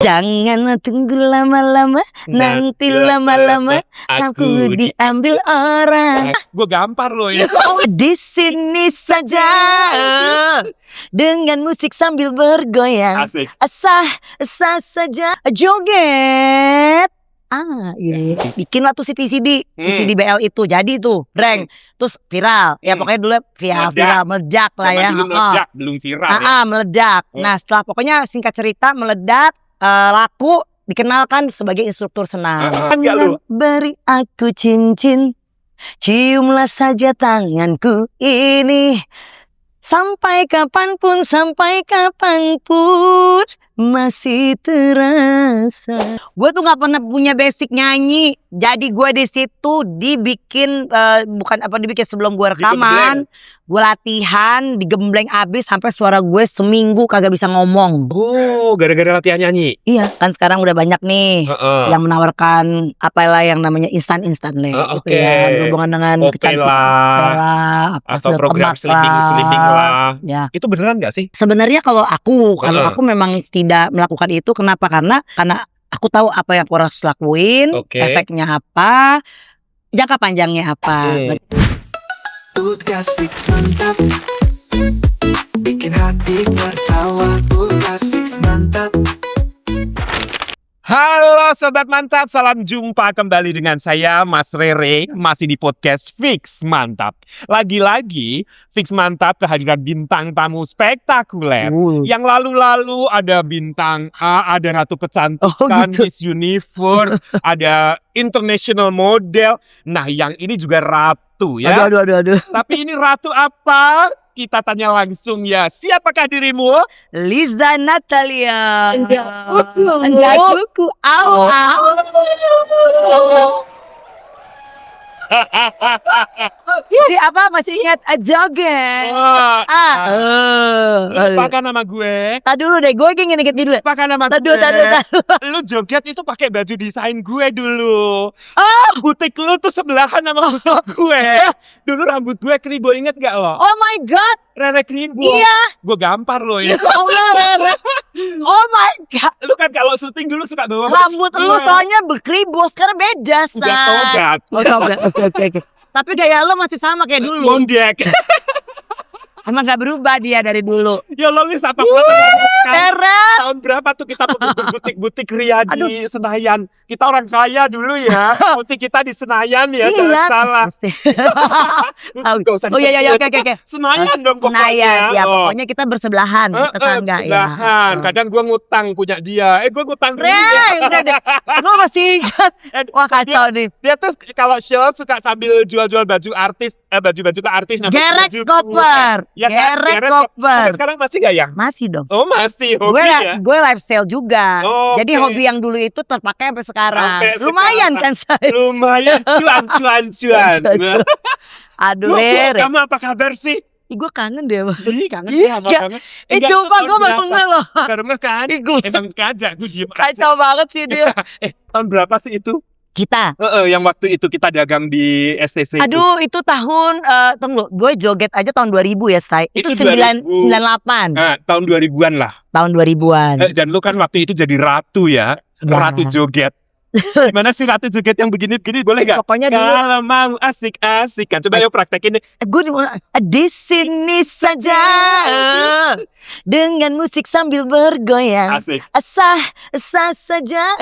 Jangan tunggu lama-lama, nanti lama-lama aku diambil orang. Gue gampar loh ya. Di sini saja dengan musik sambil bergoyang. Asik. Sah saja joget. Iya. Bikinlah tuh si PCD BL itu. Jadi tuh, Breng. Terus viral. Ya pokoknya dulu viral, meledak lah ya. Meledak, belum viral ya. Meledak. Nah, setelah pokoknya singkat cerita meledak, laku, dikenalkan sebagai instruktur senam. Jangan beri aku cincin, ciumlah saja tanganku ini. Sampai kapanpun masih terasa. Gue tuh nggak pernah punya basic nyanyi, jadi gue di situ dibikin dibikin sebelum gue rekaman, gue latihan, digembleng abis sampai suara gue seminggu kagak bisa ngomong. Oh, gara-gara latihan nyanyi. Iya, kan sekarang udah banyak nih yang menawarkan apalah yang namanya instan lah. Oke. Berhubungan dengan kecantikan atau program sleeping lah. Ya. Itu beneran nggak sih? Sebenarnya kalau aku memang tidak melakukan itu. Kenapa? Karena aku tahu apa yang aku harus lakuin, efeknya apa, jangka panjangnya apa. Podcast Fix mantap, bikin hati tertawa. Podcast Fix mantap. Halo Sobat Mantap, salam jumpa kembali dengan saya Mas Rere, masih di podcast Fix Mantap. Lagi-lagi Fix Mantap kehadiran bintang tamu spektakuler. Yang lalu-lalu ada bintang A, ada Ratu Kecantikan, Miss Universe, ada International Model. Nah yang ini juga Ratu ya. Aduh. Tapi ini Ratu apa? Kita tanya langsung ya. Siapakah dirimu? Liza Natalia. Enggak kuku. Jadi apa masih ingat joget? Lupakan nama gue. Tadi dulu deh, gue ingin inget dulu. Lupakan nama gue. Lu joget itu pakai baju desain gue dulu. Butik lu tuh sebelahan sama butik gue. Dulu rambut gue kribo, inget gak lo? Oh my god, Rere kribo. iya. Gue gampar lo ya. Rere. Oh my god. Lu kan kalau syuting dulu suka bawa rambut lu soalnya berkribo, sekarang beda, Say. Udah togat. Oke. Tapi gaya lo masih sama kayak dulu. Mondek. Emang gak berubah dia dari dulu. Ya lo Lis, apa Eret. tahun berapa tuh kita butik Ria di Senayan? Kita orang kaya dulu ya. Butik kita di Senayan ya, jangan salah. Oh iya, oke. Senayan dong pokoknya. Senayan, ya pokoknya kita bersebelahan, tetangga bersebelahan. Ya. Kadang gue ngutang punya dia. Gue ngutang dulu. Udah deh. Gue masih ingat. Wah kacau nih. Dia tuh kalau show suka sambil jual-jual baju artis, baju-baju ke artis. Gerek koper. Ya kan? Gerek koper. Sekarang masih gak yang? Masih dong. Oh masih, hobi ya? Gue lifestyle juga. Jadi hobi yang dulu itu terpakai sampai sekarang. Lumayan kan saya. Lumayan, cuan. Aduh, Rere. Kamu apa kabar sih? Gue kangen deh. Kangen ya, kangen. Coba gue baru ngeh loh. Karena kan, emang sengaja gue diem aja. Kacau banget sih dia. Tahun berapa sih itu? Kita. Yang waktu itu kita dagang di STC. Aduh, itu tahun tunggu, gue joget aja tahun 2000 ya, Say. Itu 98. Nah, tahun 2000-an lah. Tahun 2000-an. Dan lu kan waktu itu jadi ratu ya. Ratu joget. Gimana sih ratu joget yang begini-begini, boleh gak? Pokoknya dulu. Kalau mau asik-asik kan. Coba yuk praktekin. Gue di sini saja dengan musik sambil bergoyang. Asik. Sah saja.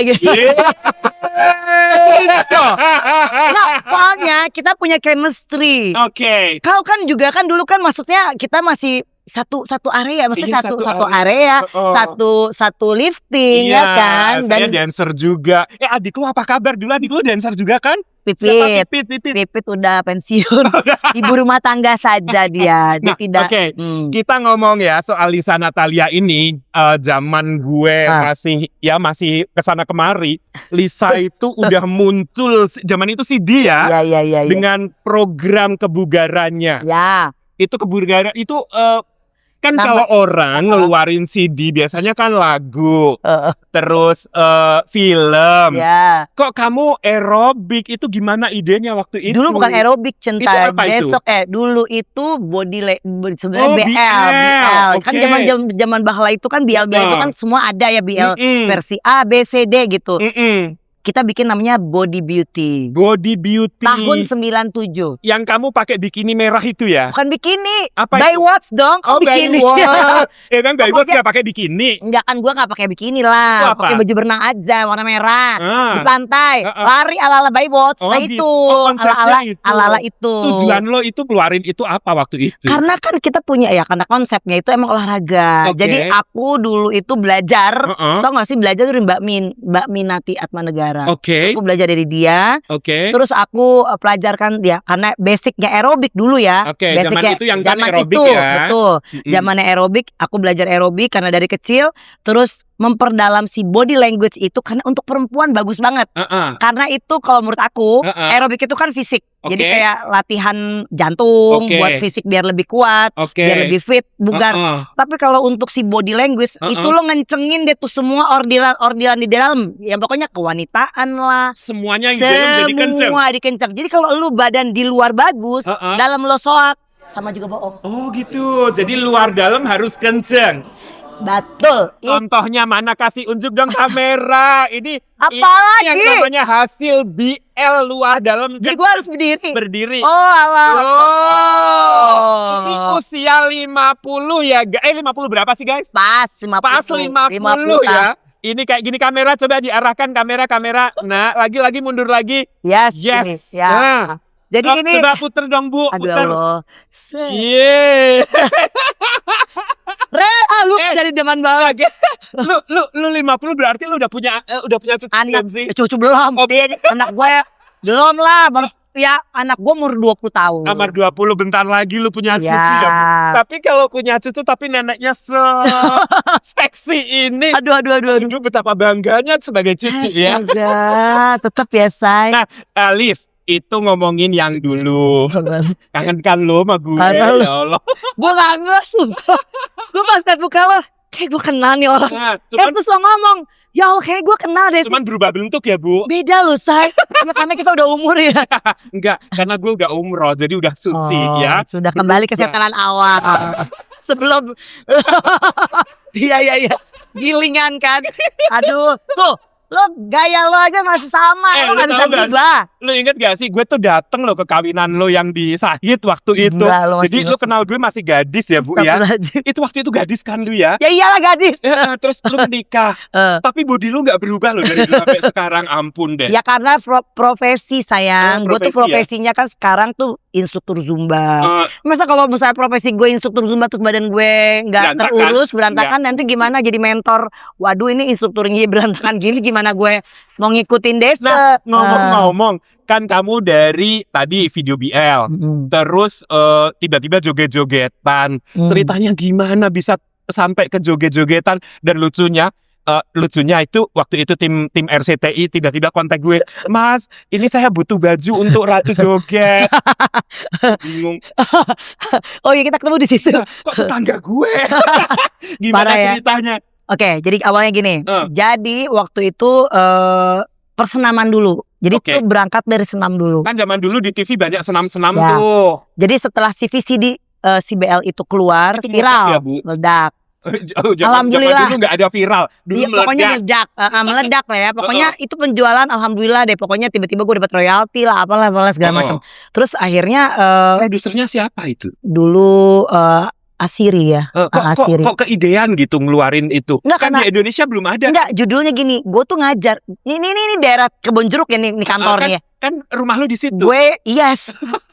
Nah, soalnya kita punya chemistry. Oke. Kau kan juga kan dulu kan maksudnya kita masih satu area, maksudnya satu area, satu lifting ya kan. Dan dancer juga. Adik lu apa kabar? Dulu adik lu dancer juga kan? Pipit udah pensiun. Ibu rumah tangga saja dia. Dia tidak. Kita ngomong ya soal Liza Natalia ini. Zaman gue masih kesana kemari. Liza itu udah muncul zaman itu sih dia. Dengan program kebugarannya. Ya. Itu kebugaran itu Kan Nama- kalau orang ngeluarin CD biasanya kan lagu, terus film. Ya. Kok kamu aerobik itu gimana idenya waktu itu? Dulu bukan aerobik, Itu Cinta. apa itu? Besok dulu itu sebenarnya Oh, BL. Kan oke. zaman bahla itu kan BL itu kan semua ada ya BL Mm-mm. versi A, B, C, D gitu. Mm-mm. Kita bikin namanya Body Beauty. Body Beauty. Tahun 97. Yang kamu pakai bikini merah itu ya? Bukan bikini. Apa By itu? Watts dong. Oh, bikini. Baywatch. Emang Baywatch Pokoknya- gak pakai bikini? Enggak kan, gua nggak pakai bikini Itu lah. apa? Pakai baju berenang aja warna merah. Ah. Di pantai. Ah. Lari ala-ala By Watts. Oh, Nah gitu. itu. Oh, konsepnya Ala-ala itu. ala-ala itu. Tujuan lo itu keluarin itu apa waktu itu? Karena kan kita punya ya, karena konsepnya itu emang olahraga. Oke. Jadi aku dulu itu belajar, Heeh. tau gak sih, belajar dari Mbak Minati Atmanegara. Oke, Aku belajar dari dia. oke. Terus aku pelajarkan dia karena basicnya aerobik dulu ya. Oke, zaman Basicnya- itu yang kan zaman aerobik itu, ya. betul. Mm-mm. Zamannya aerobik, aku belajar aerobik karena dari kecil. Terus memperdalam si body language itu karena untuk perempuan bagus banget. Heeh. Karena itu kalau menurut aku aerobik itu kan fisik. Jadi Oke. kayak latihan jantung Oke. buat fisik biar lebih kuat, Oke. biar lebih fit, bugar. Heeh. Tapi kalau untuk si body language itu lo ngencengin deh tuh semua orderan di dalam. Ya pokoknya kewanitaan lah. Semuanya yang di dalam jadi kenceng. Semua dikencang. Jadi kalau lu badan di luar bagus, Heeh. dalam lo soak, sama juga bohong. Oh gitu, jadi luar dalam harus kenceng. Betul. Contohnya mana, kasih unjuk dong kamera. Ini Apalagi? yang namanya hasil BL luar dalam Jadi gue harus berdiri. berdiri. Oh alah. Ini usia 50 ya, 50 berapa sih guys? Pas 50. Pas 50 ya. Ini kayak gini kamera, coba diarahkan kamera. Nah, lagi mundur lagi. Yes. Yes. Ini, ya. Nah, Jadi ini. coba puter dong Bu, Aduh puter. Allah. Yeay. Lu dari deman banget. lu 50 berarti lu udah punya cucu Anak belum sih? cucu belum. Oh, belum. Anak gue belum lah. Ya anak gue umur 20 tahun. Nomor 20 bentar lagi lu punya cucu Ya. ya. Bu. Tapi kalau punya cucu tapi neneknya seksi ini. Aduh. Aduh, betapa bangganya sebagai cucu ya. Astaga, tetap ya say. Nah, Alif, itu ngomongin yang dulu. Kangen kan lo sama gue? Kangen lu. Ya Allah. Gue gak sumpah. Gue pas liat muka lo, kayak gue kenal nih orang. Nah, cuman, Terus lo ngomong, ya Allah kayak gue kenal deh. cuman berubah bentuk ya, Bu. Beda lo say. Karena kita udah umur ya. Enggak, karena gue udah umroh, jadi udah suci ya. Sudah kembali ke setelan awal. Sebelum. Iya. Gilingan kan. Aduh. Tuh. Lo gaya lo aja masih sama. Eh, Lo lu gak bisa tahu gak berubah. Lu inget gak sih, gue tuh dateng lo ke kawinan lo yang di Sahid waktu itu. Gila, lo masih Jadi lu inget. kenal gue masih gadis ya, Bu ya. Astagfirullahaladzim. Itu waktu itu gadis kan lu ya. Ya iyalah gadis. Terus lu menikah. Tapi body lu gak berubah loh dari dulu sampai sekarang, ampun deh. Ya karena profesi sayang. Gue tuh Profesi ya? profesinya kan sekarang tuh instruktur Zumba. Eh, Masa kalau misalnya profesi gue instruktur Zumba terus badan gue nggak Berantakan. terurus, berantakan, nanti gimana jadi mentor? Waduh ini instrukturnya berantakan gini, gimana gue mau ngikutin desa? Nah, ngomong-ngomong, kan kamu dari tadi video BL, terus tiba-tiba joget-jogetan. Ceritanya gimana bisa sampai ke joget-jogetan? Dan lucunya itu waktu itu tim RCTI tiba-tiba kontak gue, Mas, ini saya butuh baju untuk Ratu joget. Bingung, Oh iya kita ketemu di situ. kok tetangga gue? Gimana Parah ya. ceritanya? Oke, jadi awalnya gini. Jadi waktu itu persenaman dulu. Jadi Oke. itu berangkat dari senam dulu. Kan zaman dulu di TV banyak senam-senam Ya. tuh. Jadi setelah si VCD CBL itu keluar, Itu viral, meledak ya, Bu? meledak. Zaman Alhamdulillah. dulu nggak ada viral. Dulu Iya, pokoknya meledak. meledak, meledak lah ya. Pokoknya itu penjualan, alhamdulillah deh. Pokoknya tiba-tiba gue dapat royalti lah, apalah segala macam. Terus akhirnya Produsernya siapa itu? dulu Asiri ya. Asiri. Kok keidean gitu ngeluarin itu? Nggak, Kan karena- di Indonesia belum ada. Enggak, judulnya gini. Gue tuh ngajar. Ini daerah Kebon Jeruk ya nih kantornya. Kan rumah lu di situ. Gue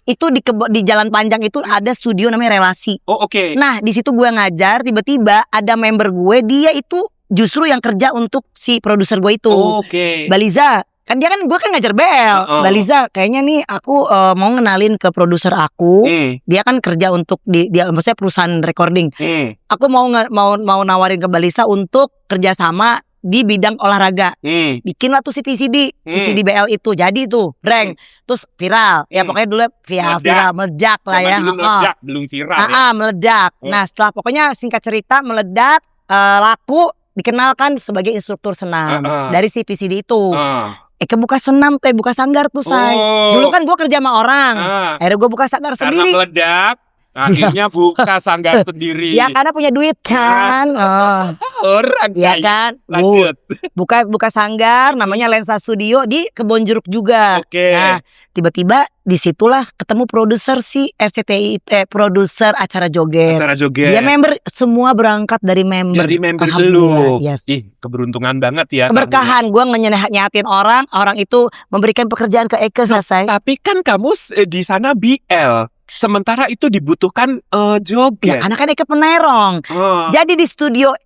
itu di Jalan Panjang itu ada studio namanya Relasi. Oh, oke. Nah, di situ gue ngajar, tiba-tiba ada member gue, dia itu justru yang kerja untuk si produser gue itu. Oh, oke. Baliza, kan dia kan gue kan ngajar BL. Baliza, kayaknya nih aku mau ngenalin ke produser aku. Dia kan kerja untuk dia maksudnya perusahaan recording. Aku mau nawarin ke Balisa untuk kerjasama di bidang olahraga. Bikinlah tuh si VCD BL itu. Jadi tuh, breng. Terus viral. Ya pokoknya dulu viral, meledak lah ya. Dulu meledak, belum viral ya. Meledak. Nah, setelah pokoknya singkat cerita meledak, laku, dikenalkan sebagai instruktur senam dari si VCD itu. Buka senam, buka sanggar tuh, say. Dulu kan gue kerja sama orang. Akhirnya gue buka sanggar Karena sendiri. meledak, akhirnya buka sanggar sendiri. Ya karena punya duit kan. Orang Ya kaya. kan. Lanjut. Buka sanggar namanya Lensa Studio di Kebon Jeruk juga. Oke. Nah, tiba-tiba disitulah ketemu produser si RCTI, produser acara joget. Acara joget. Dia member, semua berangkat dari member. Dari member Alhamdulillah, dulu. yes. Ih, keberuntungan banget ya. Keberkahan, gue nyatin orang itu memberikan pekerjaan ke Eke selesai. Tapi kan kamu di sana BL. Sementara itu dibutuhkan Ya, joget. karena kan Eke penerong. Jadi di studio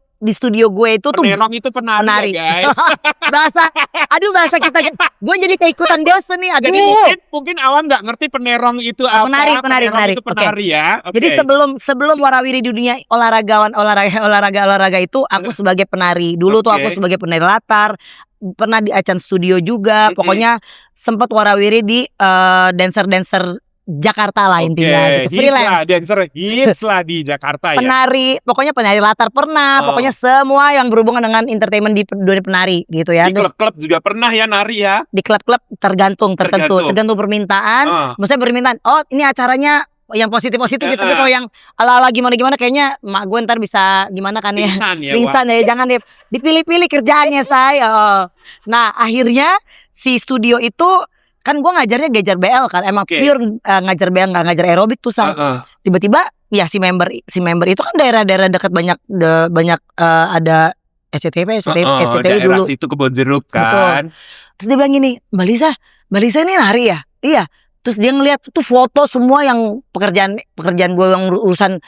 gue itu tuh Penerong itu penari. Ya, guys. bahasa kita, gue jadi keikutan dosen nih. Aduh. Jadi mungkin awam nggak ngerti penerong itu apa. Penari. Penerong itu penari ya. Oke. Jadi sebelum warawiri di dunia olahraga itu, aku sebagai penari. Dulu tuh aku sebagai penari latar, pernah di Acan Studio juga. Pokoknya sempat warawiri di dancer Jakarta lah intinya gitu. Freelance. Hits lah di Jakarta ya. Pokoknya penari latar pernah. Pokoknya semua yang berhubungan dengan entertainment di dunia penari gitu ya. Di klub-klub juga pernah ya nari ya. Di klub-klub tergantung permintaan. Maksudnya permintaan, ini acaranya yang positif-positif gitu. Tapi kalau yang ala-ala gimana-gimana kayaknya mak gue ntar bisa gimana kan ya. Pingsan ya, jangan dipilih-pilih kerjaannya saya. Nah akhirnya si studio itu kan gue ngajar BL kan, emang pure ngajar BL, nggak ngajar aerobik tuh saya. Tiba-tiba ya si member itu kan daerah-daerah dekat banyak ada SCTV dulu. Daerah situ Kebon Jeruk kan. Betul. Terus dia bilang gini, Mbak Lisa ini nari ya? Iya. Terus dia ngeliat tuh foto semua yang pekerjaan gue yang urusan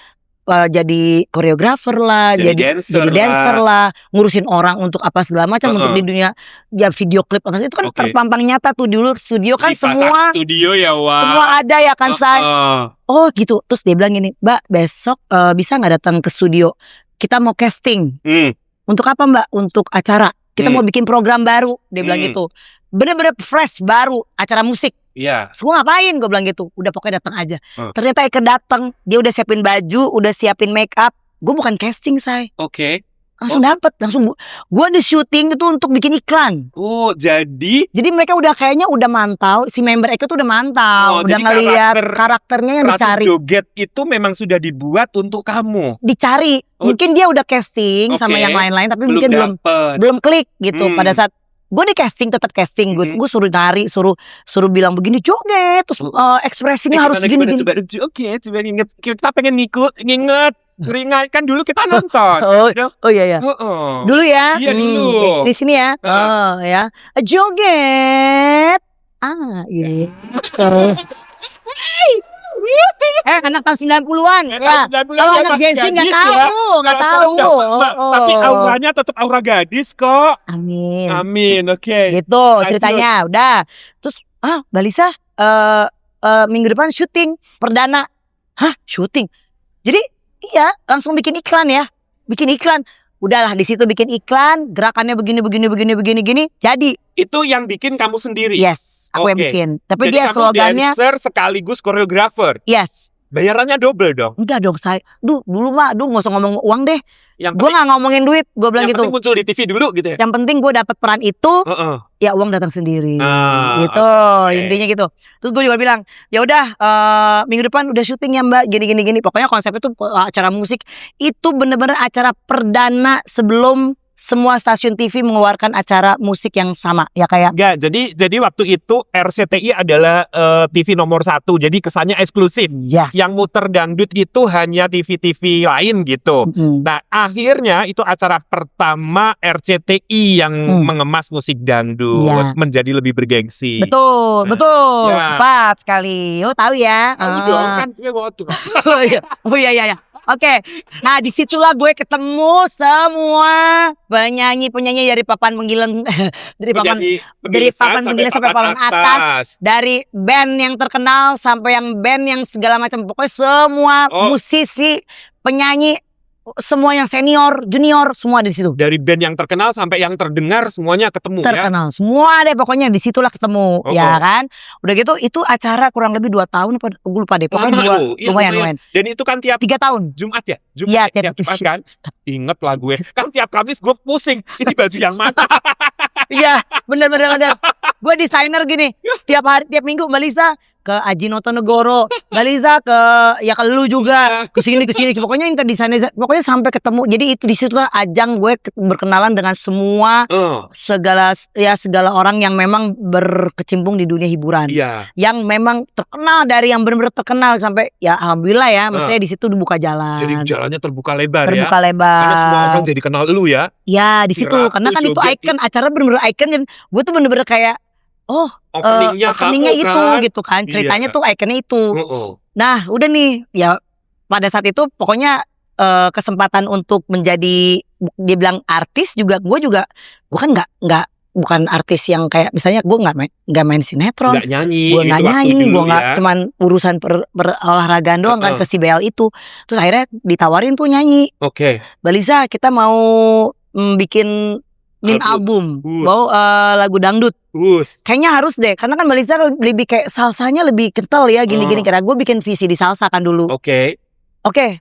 jadi koreografer lah, jadi dancer lah, ngurusin orang untuk apa segala macam, untuk di dunia ya video klip itu kan terpampang nyata tuh. Dulu studio kan semua studio ya, semua ada ya kan, say. Oh gitu. Terus dia bilang gini, Mbak besok bisa nggak datang ke studio, kita mau casting. Untuk apa Mbak? Untuk acara, kita mau bikin program baru. Dia bilang gitu, bener-bener fresh, baru acara musik. Iya. Semua ngapain? Gue bilang gitu. Udah pokoknya datang aja. Ternyata Eke datang, dia udah siapin baju, udah siapin make up. Gue bukan casting, say. Oke. Langsung dapet, gue ada syuting itu untuk bikin iklan. Jadi mereka kayaknya udah mantau, si member Eke tuh udah mantau, udah ngeliat karakternya yang dicari. Joget itu memang sudah dibuat untuk kamu. Dicari. Mungkin dia udah casting sama yang lain-lain, tapi mungkin belum klik gitu. Pada saat gue di casting, tetap casting, gue suruh nari, suruh bilang begini joget, terus ekspresinya harus gini. Coba inget, kita pengen nginget ringan kan dulu kita nonton. Oh iya. Dulu ya. Iya dulu. Di sini ya. Ya. Joget. Iya. Anak tahun 90-an. Ya. Kalau anak Gen Z nggak tahu. Tapi auranya tetap aura gadis kok. Amin. Oke. Gitu ceritanya. Udah. Terus Mbak Lisa minggu depan syuting perdana. Syuting. Jadi iya, langsung bikin iklan ya. Udahlah di situ bikin iklan, gerakannya begini. Jadi itu yang bikin kamu sendiri. Yes, aku yang bikin. Tapi jadi dia kamu slogannya dancer sekaligus koreografer. Yes. Bayarannya double dong. Enggak dong, saya. Dulu mah, nggak usah ngomong uang deh. Gue nggak ngomongin duit, gue bilang gitu. Yang penting muncul di TV dulu gitu ya. Yang penting gue dapet peran itu, ya uang datang sendiri. Gitu, intinya gitu. Terus gue juga bilang, ya udah minggu depan udah syuting ya Mbak, gini. Pokoknya konsepnya tuh acara musik itu bener-bener acara perdana sebelum semua stasiun TV mengeluarkan acara musik yang sama ya kayak. Enggak, jadi waktu itu RCTI adalah TV nomor 1, jadi kesannya eksklusif. Yes. Yang muter dangdut itu hanya TV-TV lain gitu. Nah akhirnya itu acara pertama RCTI yang mengemas musik dangdut menjadi lebih bergengsi. Betul. Tepat sekali. Tahu ya? Tahu dong kan gue Oh iya. Oke, nah disitulah gue ketemu semua penyanyi dari papan penggiling dari papan penggiling sampai papan atas, dari band yang terkenal sampai yang band yang segala macam, pokoknya semua musisi, penyanyi, semua yang senior, junior, semua di situ. Dari band yang terkenal sampai yang terdengar semuanya ketemu ya. Terkenal semua deh pokoknya di situlah ketemu, ya kan. Udah gitu itu acara kurang lebih 2 tahun apa gue lupa deh. Pokoknya Lama loh. Iya, lumayan. Dan itu kan tiap 3 tahun. Jumat ya? Iya, tiap Jumat kan? Ingat lah gue. Kan tiap Kamis gue pusing. Ini baju yang mana? Iya, bener. Gue desainer gini. Tiap minggu Mbak Lisa ke Ajinoto Negoro, Mbak Lisa ke lu juga ke sini. Pokoknya desainer, pokoknya sampai ketemu. Jadi itu di situ kan ajang gue berkenalan dengan semua segala orang yang memang berkecimpung di dunia hiburan. Iya. Yang memang terkenal, dari yang benar-benar terkenal sampai ya alhamdulillah ya, maksudnya di situ dibuka jalan. Jadi jalannya terbuka lebar ya. Lebar. Karena semua orang jadi kenal lu ya. Ya di situ karena kan itu icon, acara bener-bener icon, dan gue tuh bener-bener kayak openingnya itu kan? Gitu kan, ceritanya tuh ikonnya itu. Nah udah nih ya, pada saat itu pokoknya kesempatan untuk menjadi dibilang artis juga, gue kan nggak bukan artis yang kayak misalnya gue nggak main sinetron, nggak nyanyi, gue nggak nyanyi, gue nggak cuman urusan olahragaan doang kan ke CBL itu. Terus akhirnya ditawarin tuh nyanyi. Mbak Lisa, kita mau bikin album lagu dangdut. Kayaknya harus deh, karena kan Mbak Lisa lebih kayak salsanya lebih kental ya, gini-gini. Karena gue bikin visi di salsa kan dulu. Oke,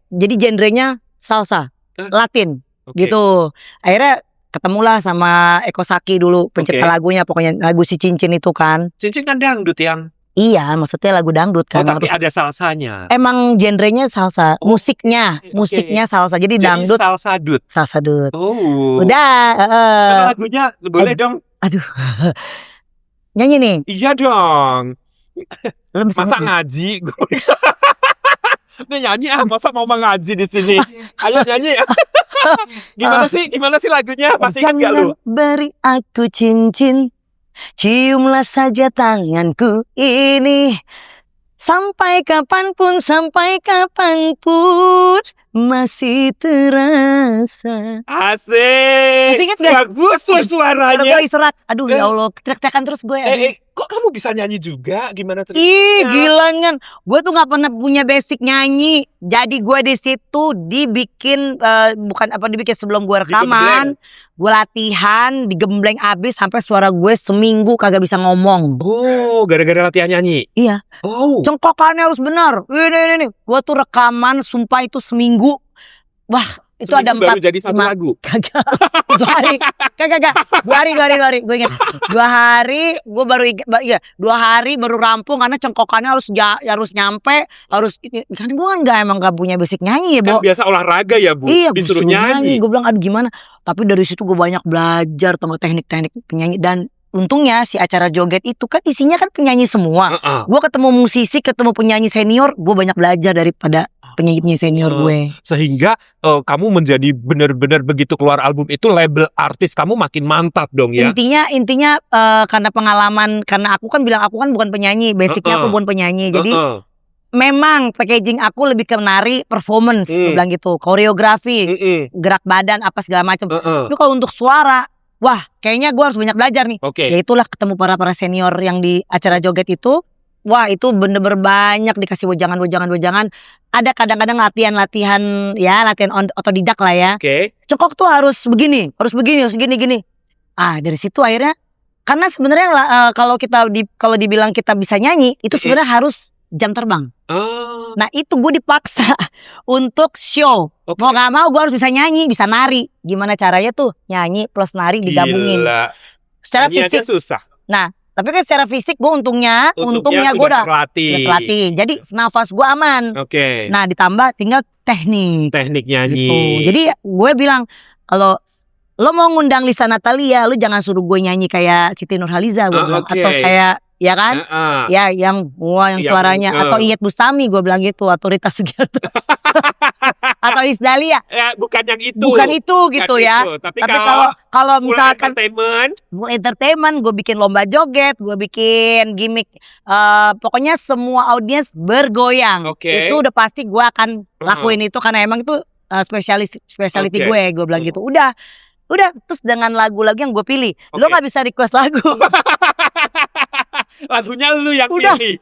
jadi genrenya salsa, Latin, gitu. Akhirnya ketemulah sama Eko Saki dulu, pencipta lagunya, pokoknya lagu si Cincin itu kan. Cincin kan dangdut yang. Iya, maksudnya lagu dangdut kan. Tapi ada salsanya. Emang genrenya salsa, musiknya salsa. Jadi dangdut. Salsa dut. Udah. Lagunya boleh dong. Aduh. Nyanyi nih. Iya dong. Masa ngaji? Ini nyanyi masa mau mengaji di sini? Ayo nyanyi. Gimana sih lagunya? Masih ingat gak lu? Beri aku cincin, ciumlah saja tanganku ini, sampai kapanpun masih terasa. Asik. Ingat gak? Bagus tuh suaranya. Serak. Aduh ya Allah, teriak-teriakan terus gue. Kok kamu bisa nyanyi juga? Gimana ceritanya? Ih, gila kan. Gue tuh nggak pernah punya basic nyanyi. Jadi gue di situ dibikin sebelum gue rekaman, gue latihan, digembleng abis sampai suara gue seminggu kagak bisa ngomong. Gara-gara latihan nyanyi. Iya. Cengkokannya harus benar. Ini. Gue tuh rekaman, sumpah itu seminggu. Wah. Itu seminggu ada 4 baru jadi 1 lagu. Kagak. 2 hari. Kagak. 2 hari. Gue ingat. 2 hari gue baru 2 hari baru rampung, karena cengkokannya harus nyampe, kan gue emang gak punya basic nyanyi ya, Bo. Kan biasa olahraga ya, Bu. Iya, disuruh nyanyi. Gue bilang aduh gimana. Tapi dari situ gue banyak belajar tentang teknik-teknik penyanyi, dan untungnya si acara joget itu kan isinya kan penyanyi semua. Gue ketemu musisi, ketemu penyanyi senior, gue banyak belajar daripada penyanyi senior gue. Sehingga kamu menjadi benar-benar begitu keluar album itu label artis kamu makin mantap dong ya. Intinya karena pengalaman, karena aku kan bukan penyanyi, basicnya aku bukan penyanyi. Jadi memang packaging aku lebih ke menari, performance, gue bilang gitu, koreografi, gerak badan apa segala macam. Tapi kalau untuk suara, wah kayaknya gue harus banyak belajar nih. Ya itulah ketemu para senior yang di acara joget itu. Wah itu bener-bener banyak dikasih wejangan. Ada kadang-kadang latihan otodidak lah ya. Cengkok tuh harus begini. Dari situ akhirnya, karena sebenarnya kalau dibilang kita bisa nyanyi, itu sebenarnya harus jam terbang. Nah itu gue dipaksa untuk show. Mau gak mau gue harus bisa nyanyi, bisa nari. Gimana caranya tuh? Nyanyi plus nari digabungin. Gila. Secara fisik susah. Nah tapi kan secara fisik gue untungnya gue udah terlatih. Jadi nafas gue aman. Nah ditambah tinggal teknik nyanyi gitu. Jadi gue bilang, kalau lo mau ngundang Lisa Natalia, lo jangan suruh gue nyanyi kayak Siti Nurhaliza, gue bilang, atau kayak ya kan, ya yang suaranya, atau Iyeth Bustami, gue bilang gitu, atau Rita Sugiarto, atau Isdalia. Ya, bukan itu gitu ya. Tapi kalau misalkan full entertainment, gue bikin lomba joget, gue bikin gimmick, pokoknya semua audiens bergoyang. Itu udah pasti gue akan lakuin itu, karena emang itu specialty gue bilang gitu. Udah terus dengan lagu-lagu yang gue pilih, lo gak bisa request lagu. Lagunya lu yang pilih.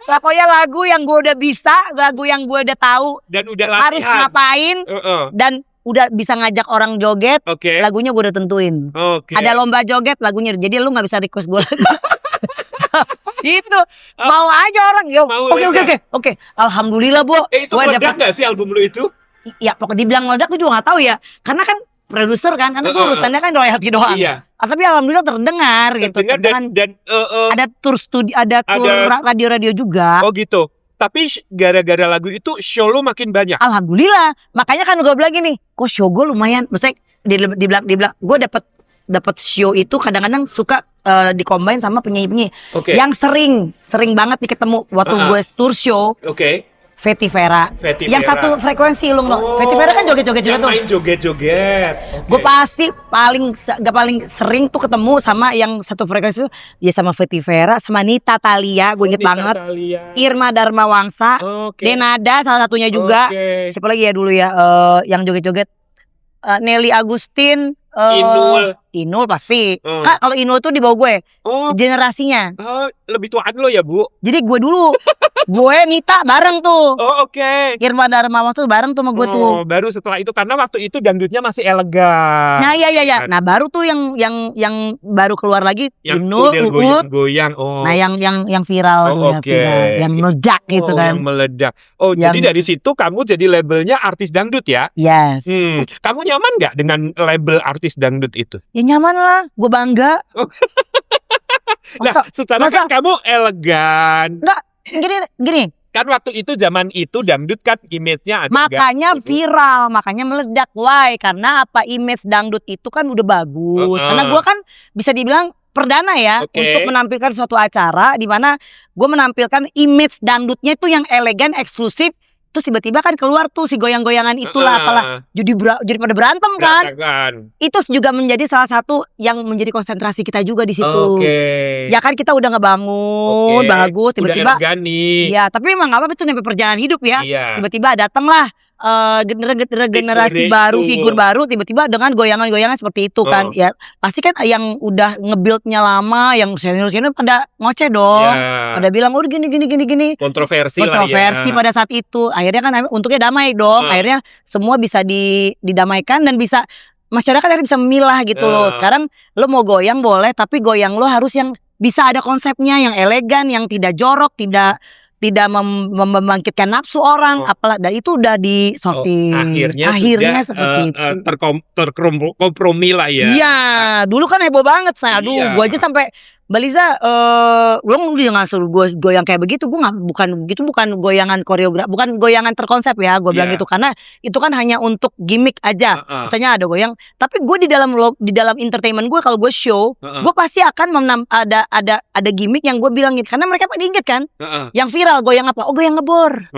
Pokoknya lagu yang gue udah bisa, lagu yang gue udah tahu Dan udah latihan. harus ngapain, dan udah bisa ngajak orang joget, Oke. lagunya gue udah tentuin. Oke. Ada lomba joget lagunya, jadi lu nggak bisa request gue lagu. Itu mau aja orang. Yo, Mau aja. oke. Alhamdulillah, Bu. Itu Gua meledak dapet- gak sih album lu itu? Ya pokoknya dibilang meledak gue juga nggak tahu ya, karena kan produser kan, karena gue urusannya kan royalti doang. Iya. Tapi alhamdulillah terdengar gitu. Terdengar dan Ada tur studi, ada tur radio-radio juga. oh gitu. Tapi gara-gara lagu itu show lu makin banyak. Alhamdulillah. Makanya kan gue bilang gini, kok show gue lumayan. Maksudnya dibilang gue dapat show itu kadang-kadang suka dikombain sama penyanyi-penyanyi Oke. yang sering banget nih ketemu waktu gue tour show. Oke. Fetty Vera. Fetty Yang Vera. satu frekuensi lu nggak? Fetty Vera kan joget-joget juga Yang tuh. main joget-joget. Gue pasti paling sering tuh ketemu sama yang satu frekuensi tuh ya sama Fetty Vera, sama Nita Thalia, gue inget banget. Irma Darmawangsa, Oke. Denada salah satunya juga. Oke. Siapa lagi ya dulu ya yang joget-joget? Nelly Agustin, Inul pasti. Kak, kalau Inul tuh di bawah gue Oh, generasinya. lebih tuaan lo ya, Bu? Jadi gue dulu, gue Nita bareng tuh. Oh, oke. Irma Darmawangsa tuh bareng tuh sama gue tuh. Oh, baru setelah itu karena waktu itu dangdutnya masih elegan. Nah iya. Nah baru tuh yang baru keluar lagi Yang Inul, model Uut. goyang-goyang. Oh. Nah yang viral tuh, yang oke. viral, yang meledak gitu kan. Yang meledak. Oh, Yang- jadi dari situ kamu jadi labelnya artis dangdut ya? Yes. Kamu nyaman nggak dengan label artis dangdut itu? Ya nyaman lah, gue bangga. Nah, secara masa- kan kamu elegan. Gini, Kan waktu itu zaman itu dangdut kan image-nya agak makanya viral, makanya meledak. Why? Karena apa, image dangdut itu kan udah bagus. Karena gue kan bisa dibilang perdana ya Oke. untuk menampilkan suatu acara di mana gue menampilkan image dangdutnya itu yang elegan, eksklusif. Terus tiba-tiba kan keluar tuh si goyang-goyangan itulah apalah. Jadi pada berantem kan. berantakan. Itu juga menjadi salah satu yang menjadi konsentrasi kita juga di situ. Oke. Ya kan kita udah ngebangun Oke. bagus, Udah tiba-tiba elegan nih. ya, tapi memang apa itu sampai perjalanan hidup ya. Iya. Tiba-tiba datanglah generasi Figur baru, itu. figur baru, tiba-tiba dengan goyangan-goyangan seperti itu kan. Ya pasti kan yang udah nge-build-nya lama, yang senior-senior pada ngoceh dong. Ya. Pada bilang udah gini. Kontroversi lah ya. Kontroversi pada saat itu. Akhirnya kan untungnya damai dong. Akhirnya semua bisa didamaikan dan bisa masyarakat akhirnya bisa memilah gitu loh. Sekarang lo mau goyang boleh, tapi goyang lo harus yang bisa ada konsepnya, yang elegan, yang tidak jorok, tidak membangkitkan nafsu orang, apalah. Dan itu udah disortir. Akhirnya seperti itu. terkompromi lah ya. Iya, dulu kan heboh banget saya. Aduh, Iya. gue aja sampai Mbak Liza, lu jangan suruh gue goyang kayak begitu. Gue bukan goyangan koreografi, bukan goyangan terkonsep ya. Gue bilang Iya. gitu karena itu kan hanya untuk gimmick aja. Misalnya ada goyang, tapi gue di dalam entertainment gue kalau gue show, gue pasti akan ada gimmick yang gue bilangin karena mereka pada inget kan, yang viral goyang apa? Oh goyang ngebor,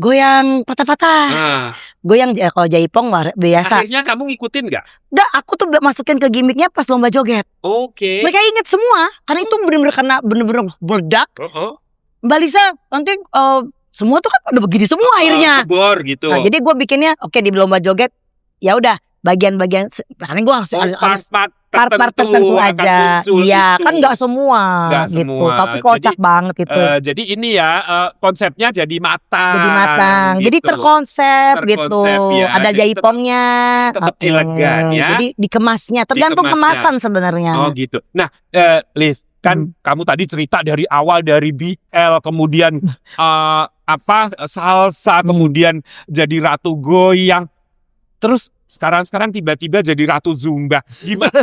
goyang patah-patah, goyang kalau jaipong biasa. Akhirnya kamu ngikutin nggak? Dah, aku tuh masukin ke gimmicknya pas lomba joget. Oke. Mereka inget semua, karena itu bener-bener meledak. Mbak Lisa, nanti semua tuh kan udah begini semua akhirnya. Kebor gitu. Nah, jadi gue bikinnya, oke di lomba joget, ya udah bagian-bagian, karena gue harus part-part tertentu aja. Iya, kan nggak semua, Nggak gitu. semua. Tapi kocak banget itu. Jadi ini ya konsepnya jadi matang. Jadi matang, gitu. jadi terkonsep gitu. ya. Ada Jadi jaipongnya, tetap elegan ya. Jadi dikemasnya, tergantung Dikemasnya. kemasan sebenarnya. Oh gitu. Nah, Liz, kan kamu tadi cerita dari awal dari BL, kemudian salsa, kemudian jadi ratu goyang, terus sekarang tiba-tiba jadi ratu zumba. Gimana?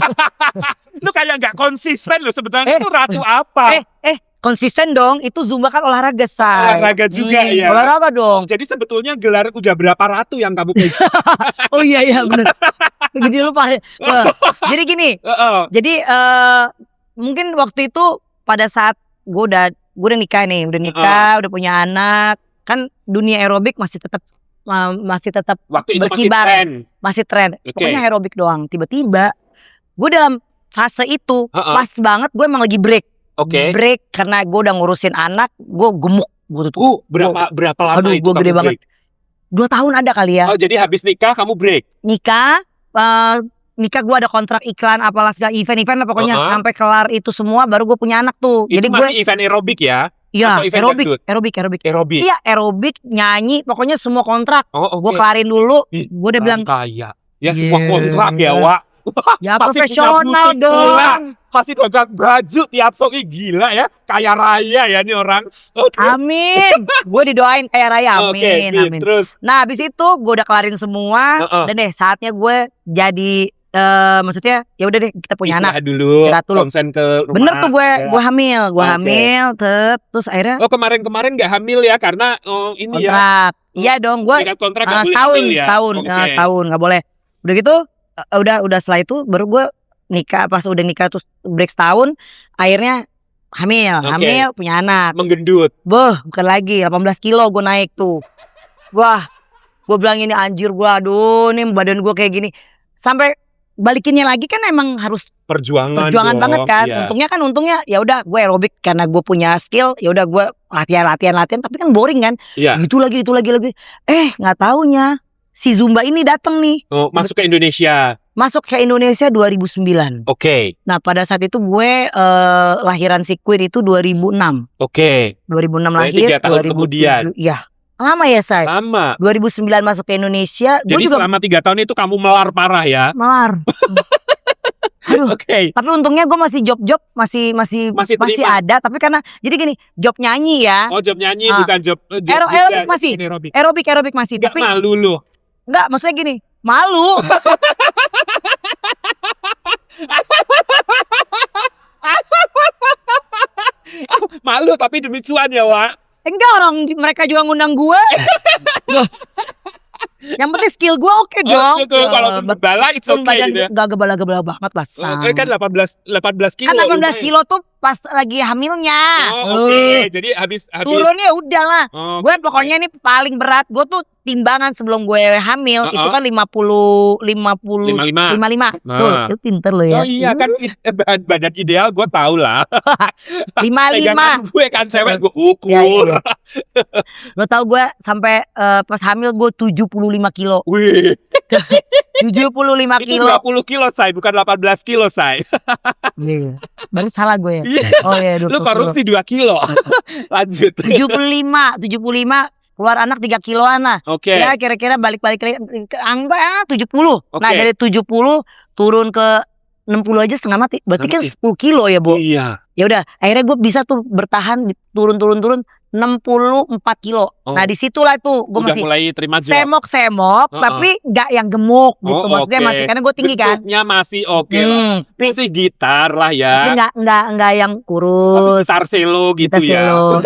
Lu kayak nggak konsisten lo sebenarnya. Itu ratu apa? Konsisten dong, itu Zumba kan olahraga, say. Olahraga juga ya. Olahraga dong. Jadi sebetulnya gelar udah berapa ratu yang kamu pegang? Oh iya benar. Jadi lupa. Jadi gini. Jadi mungkin waktu itu pada saat gue udah nikah nih, udah punya anak, kan dunia aerobik masih tetap waktu itu berkibar, masih tren. Oke. Pokoknya aerobik doang. Tiba-tiba gue dalam fase itu pas banget gue emang lagi break. Oke. Break karena gue udah ngurusin anak, gue gemuk gitu. Berapa lama Aduh, itu gue gede kamu banget. break? 2 tahun ada kali ya. Oh, jadi habis nikah kamu break? Nikah gue ada kontrak iklan apalah segala event lah pokoknya sampai kelar itu semua baru gue punya anak tuh. Itu Jadi masih event aerobik ya? Iya, Atau event dangdut? aerobik. Aerobik. Iya, aerobik, nyanyi, pokoknya semua kontrak. Oh, Gue oke. kelarin dulu. Ih, Gue udah bilang, kaya. Ya semua Yeah. kontrak ya, Wak. ya Pasti profesional punya musik dong. pula. Pasti dagang baju tiap song. Ih, gila ya. Kaya raya ya ini orang. Oke. Amin. Gue didoain kayak raya. Oke, Amin, Bin. amin. Terus. Nah, habis itu gue udah kelarin semua. Heeh. Dan deh, saatnya gue jadi, maksudnya ya udah deh kita punya anak. Istirahat dulu. Istirahat dulu. Konsen ke rumah. Bener tuh gue Ya. hamil. Gue Oke. hamil. Terus akhirnya Oh, kemarin nggak hamil ya karena ini ya. kontrak. Iya dong, gue Terikat kontrak nggak boleh setahun, hamil ya. Oke. setahun nggak boleh. Udah gitu, udah setelah itu baru gue nikah. Pas udah nikah terus break setahun, akhirnya hamil punya anak. Menggendut. Bukan lagi 18 kilo gue naik tuh. Wah, gue bilang ini anjir gue, aduh nih badan gue kayak gini. Sampai balikinnya lagi kan emang harus Perjuangan perjuangan dong. banget kan. Iya. Untungnya ya udah gue aerobik karena gue punya skill, ya udah gue latihan tapi kan boring kan. Iya. Itu lagi. Nggak taunya si Zumba ini datang nih, Oh, masuk ke Indonesia. masuk ke Indonesia 2009. Oke. Nah pada saat itu gue lahiran si Queen itu 2006. Oke. 2006 Berarti lahir, 3 tahun kemudian. Iya. Lama ya say. Lama. 2009 masuk ke Indonesia, gue Jadi juga selama 3 tahun itu kamu melar parah ya. melar. Aduh. Oke. Tapi untungnya gue masih job masih terima. ada. Tapi karena jadi gini, job nyanyi ya, Oh, job nyanyi Ah. bukan job Aerobik masih. Aerobik. aerobik masih. Gak Tapi malu lu. enggak, maksudnya gini, malu. Malu tapi demi cuan ya, Wak. Enggak, orang mereka juga ngundang gue. Loh. Yang penting skill gue oke dong. Kalau bala it's okay badan gitu ya. gak gebala-gebala banget lah. Kan 18 kilo. Kan 18 lumayan. kilo tuh pas lagi hamilnya. Oh, oke. Jadi habis Turunnya udah lah. Oh, Gue pokoknya ini paling berat. Gue tuh timbangan sebelum gue hamil itu kan 55. 55. 55. Nah. Tuh, itu pinter lo ya. Oh iya kan badan ideal gue tau lah. 55. Pegangan gue kan cewek gue ukur. Ya, iya. Lo tau gue sampai pas hamil gue 75 kilo. Wih, 75 itu kilo. 20 kilo say, bukan 18 kilo say. Iya. Baru salah gue ya. Iya. Oh iya, 20 Lu korupsi 2 kilo. Lanjut. 75 keluar anak 3 kiloan lah. Oke. Ya kira-kira balik-balik ke angka 70. Oke. Nah dari 70 turun ke 60 aja setengah mati. Berarti kan 10 kilo ya, Bu. Iya. Ya udah, akhirnya gue bisa tuh bertahan turun 64 kilo. Oh. Nah disitulah tuh gue Udah masih mulai terima job. semok, tapi nggak yang gemuk gitu. Oh, Maksudnya oke. masih karena gue tinggi kan. Bentuknya masih oke lah. Tapi Masih gitar lah ya. nggak yang Tapi kurus. gitar selo gitu Kita ya. selo.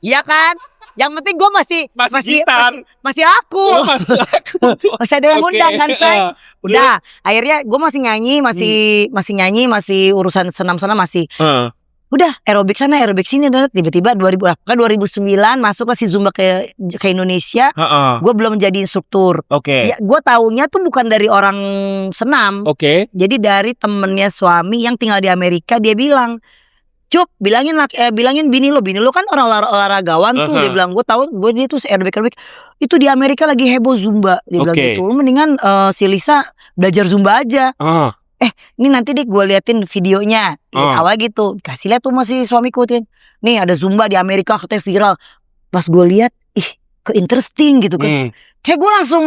Iya kan? Yang penting gue Masih gitar. masih laku. Oh, masih laku. Masih ada yang Oke. undang kan, Say? Terus? Udah, akhirnya gue masih nyanyi, masih nyanyi, masih urusan senam sana masih. Udah, aerobik sana, aerobik sini, dan tiba-tiba 2009 masuklah si Zumba ke Indonesia. Heeh. Gue belum menjadi instruktur. Oke. Ya, gue taunya tuh bukan dari orang senam, Oke. jadi dari temennya suami yang tinggal di Amerika. Dia bilang, Cup, bilangin bini lo kan orang olahragawan tuh. Dia bilang, gue tahu gue dia tuh aerobik itu di Amerika lagi heboh Zumba. Dia bilang Oke. gitu, lu mendingan si Lisa belajar Zumba aja. Ini nanti deh gue liatin videonya. Awal gitu, kasih lihat tuh masih suamiku tuh. Nih ada Zumba di Amerika katanya viral. Pas gue lihat, ke interesting gitu kan. Kayak gue langsung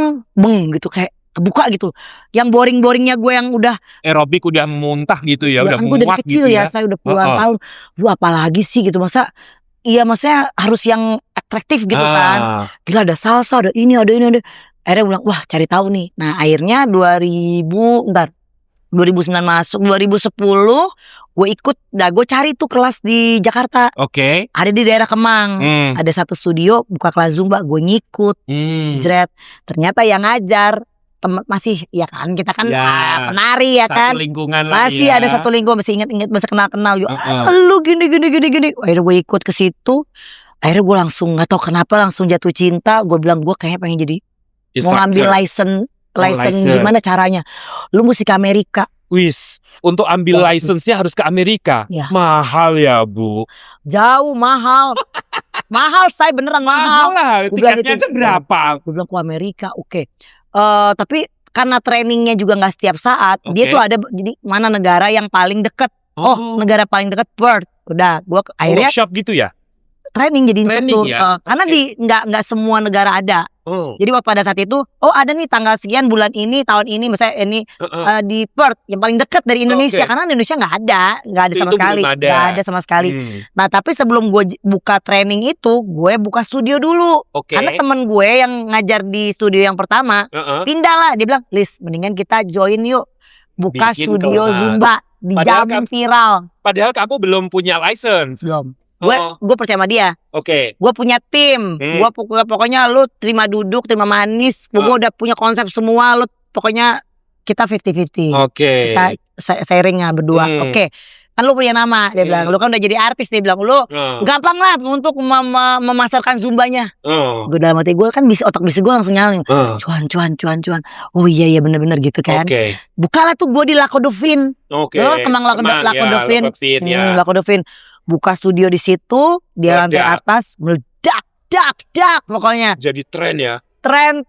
gitu, kayak kebuka gitu. Yang boring-boringnya gue yang udah Aerobik udah muntah gitu ya, udah kan gue dari muak kecil gitu ya, saya udah puluhan tahun. Lu apalagi sih gitu, maksudnya harus yang atraktif gitu kan. Gila ada salsa, ada ini. Akhirnya bilang, wah cari tahu nih. Nah akhirnya 2009 masuk, 2010 gue ikut, gue cari tuh kelas di Jakarta. Oke. Ada di daerah Kemang. Ada satu studio buka kelas Zumba, gue ngikut. Jret. Ternyata yang ngajar masih ya kan, kita kan Ya, penari ya kan. Satu lingkungan lah Masih ya. ada satu lingkungan, masih inget masih kenal yuk. Lu gini. Akhirnya gue ikut ke situ. Akhirnya gue langsung nggak tahu kenapa langsung jatuh cinta. Gue bilang gue kayaknya pengen jadi mau ngambil license license. gimana caranya? Lu mesti ke Amerika. Wis, untuk ambil license-nya harus ke Amerika. Ya. Mahal ya, Bu. Jauh mahal. Mahal, saya beneran mahal. lah. Gua bilang Tiketnya gitu. aja berapa? Gue bilang ke Amerika, oke. Tapi karena trainingnya juga nggak setiap saat, dia Oke. tuh ada jadi mana negara yang paling deket. Oh, negara paling dekat Perth. Udah, gue akhirnya workshop gitu ya? training jadi Training instruktur. ya? Karena di nggak semua negara ada. Oh. Jadi waktu pada saat itu, ada nih tanggal sekian bulan ini tahun ini, misalnya ini di Perth yang paling dekat dari Indonesia. Oke. Karena di Indonesia nggak ada sama Itu sekali, belum ada. nggak ada sama sekali. Nah tapi sebelum gue buka training itu, gue buka studio dulu. Oke. Karena temen gue yang ngajar di studio yang pertama pindah lah, dia bilang, Lis, mendingan kita join yuk, buka Bikin studio kelas. Zumba di Padahal zaman viral. Padahal kamu belum punya license. Belum. Oh. Gue percaya sama dia. Oke. Gue punya tim. Gue pokoknya lu terima duduk, terima manis. Gue udah punya konsep semua. Lu pokoknya kita 50-50. Oke. Kita sharing berdua. Oke. Kan lu punya nama, dia bilang. Lu kan udah jadi artis, dia bilang. Lu gampang lah untuk memasarkan Zumbanya. Gue dalam hati gue kan otak bisnis gue langsung nyala. Cuan. Oh iya bener-bener gitu kan. Oke. Bukalah tuh gue di Lakodovin. Oke. Lu kan Kemang Lakodovin. Ya. Lakodovin. Buka studio di situ, di lantai atas meledak, pokoknya. Jadi tren ya. Tren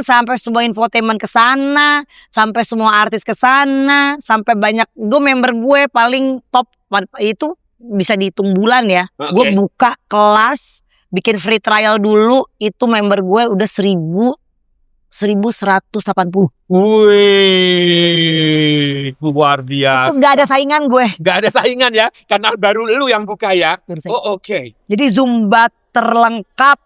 sampai semua infotainment ke sana, sampai semua artis ke sana, sampai banyak member gue paling top itu bisa dihitung bulan ya. Gue buka kelas, bikin free trial dulu, itu member gue udah 1180. Wih, luar biasa. Itu gak ada saingan gue. Gak ada saingan ya, karena baru lu yang buka ya. Oh oke. Jadi Zumba terlengkap,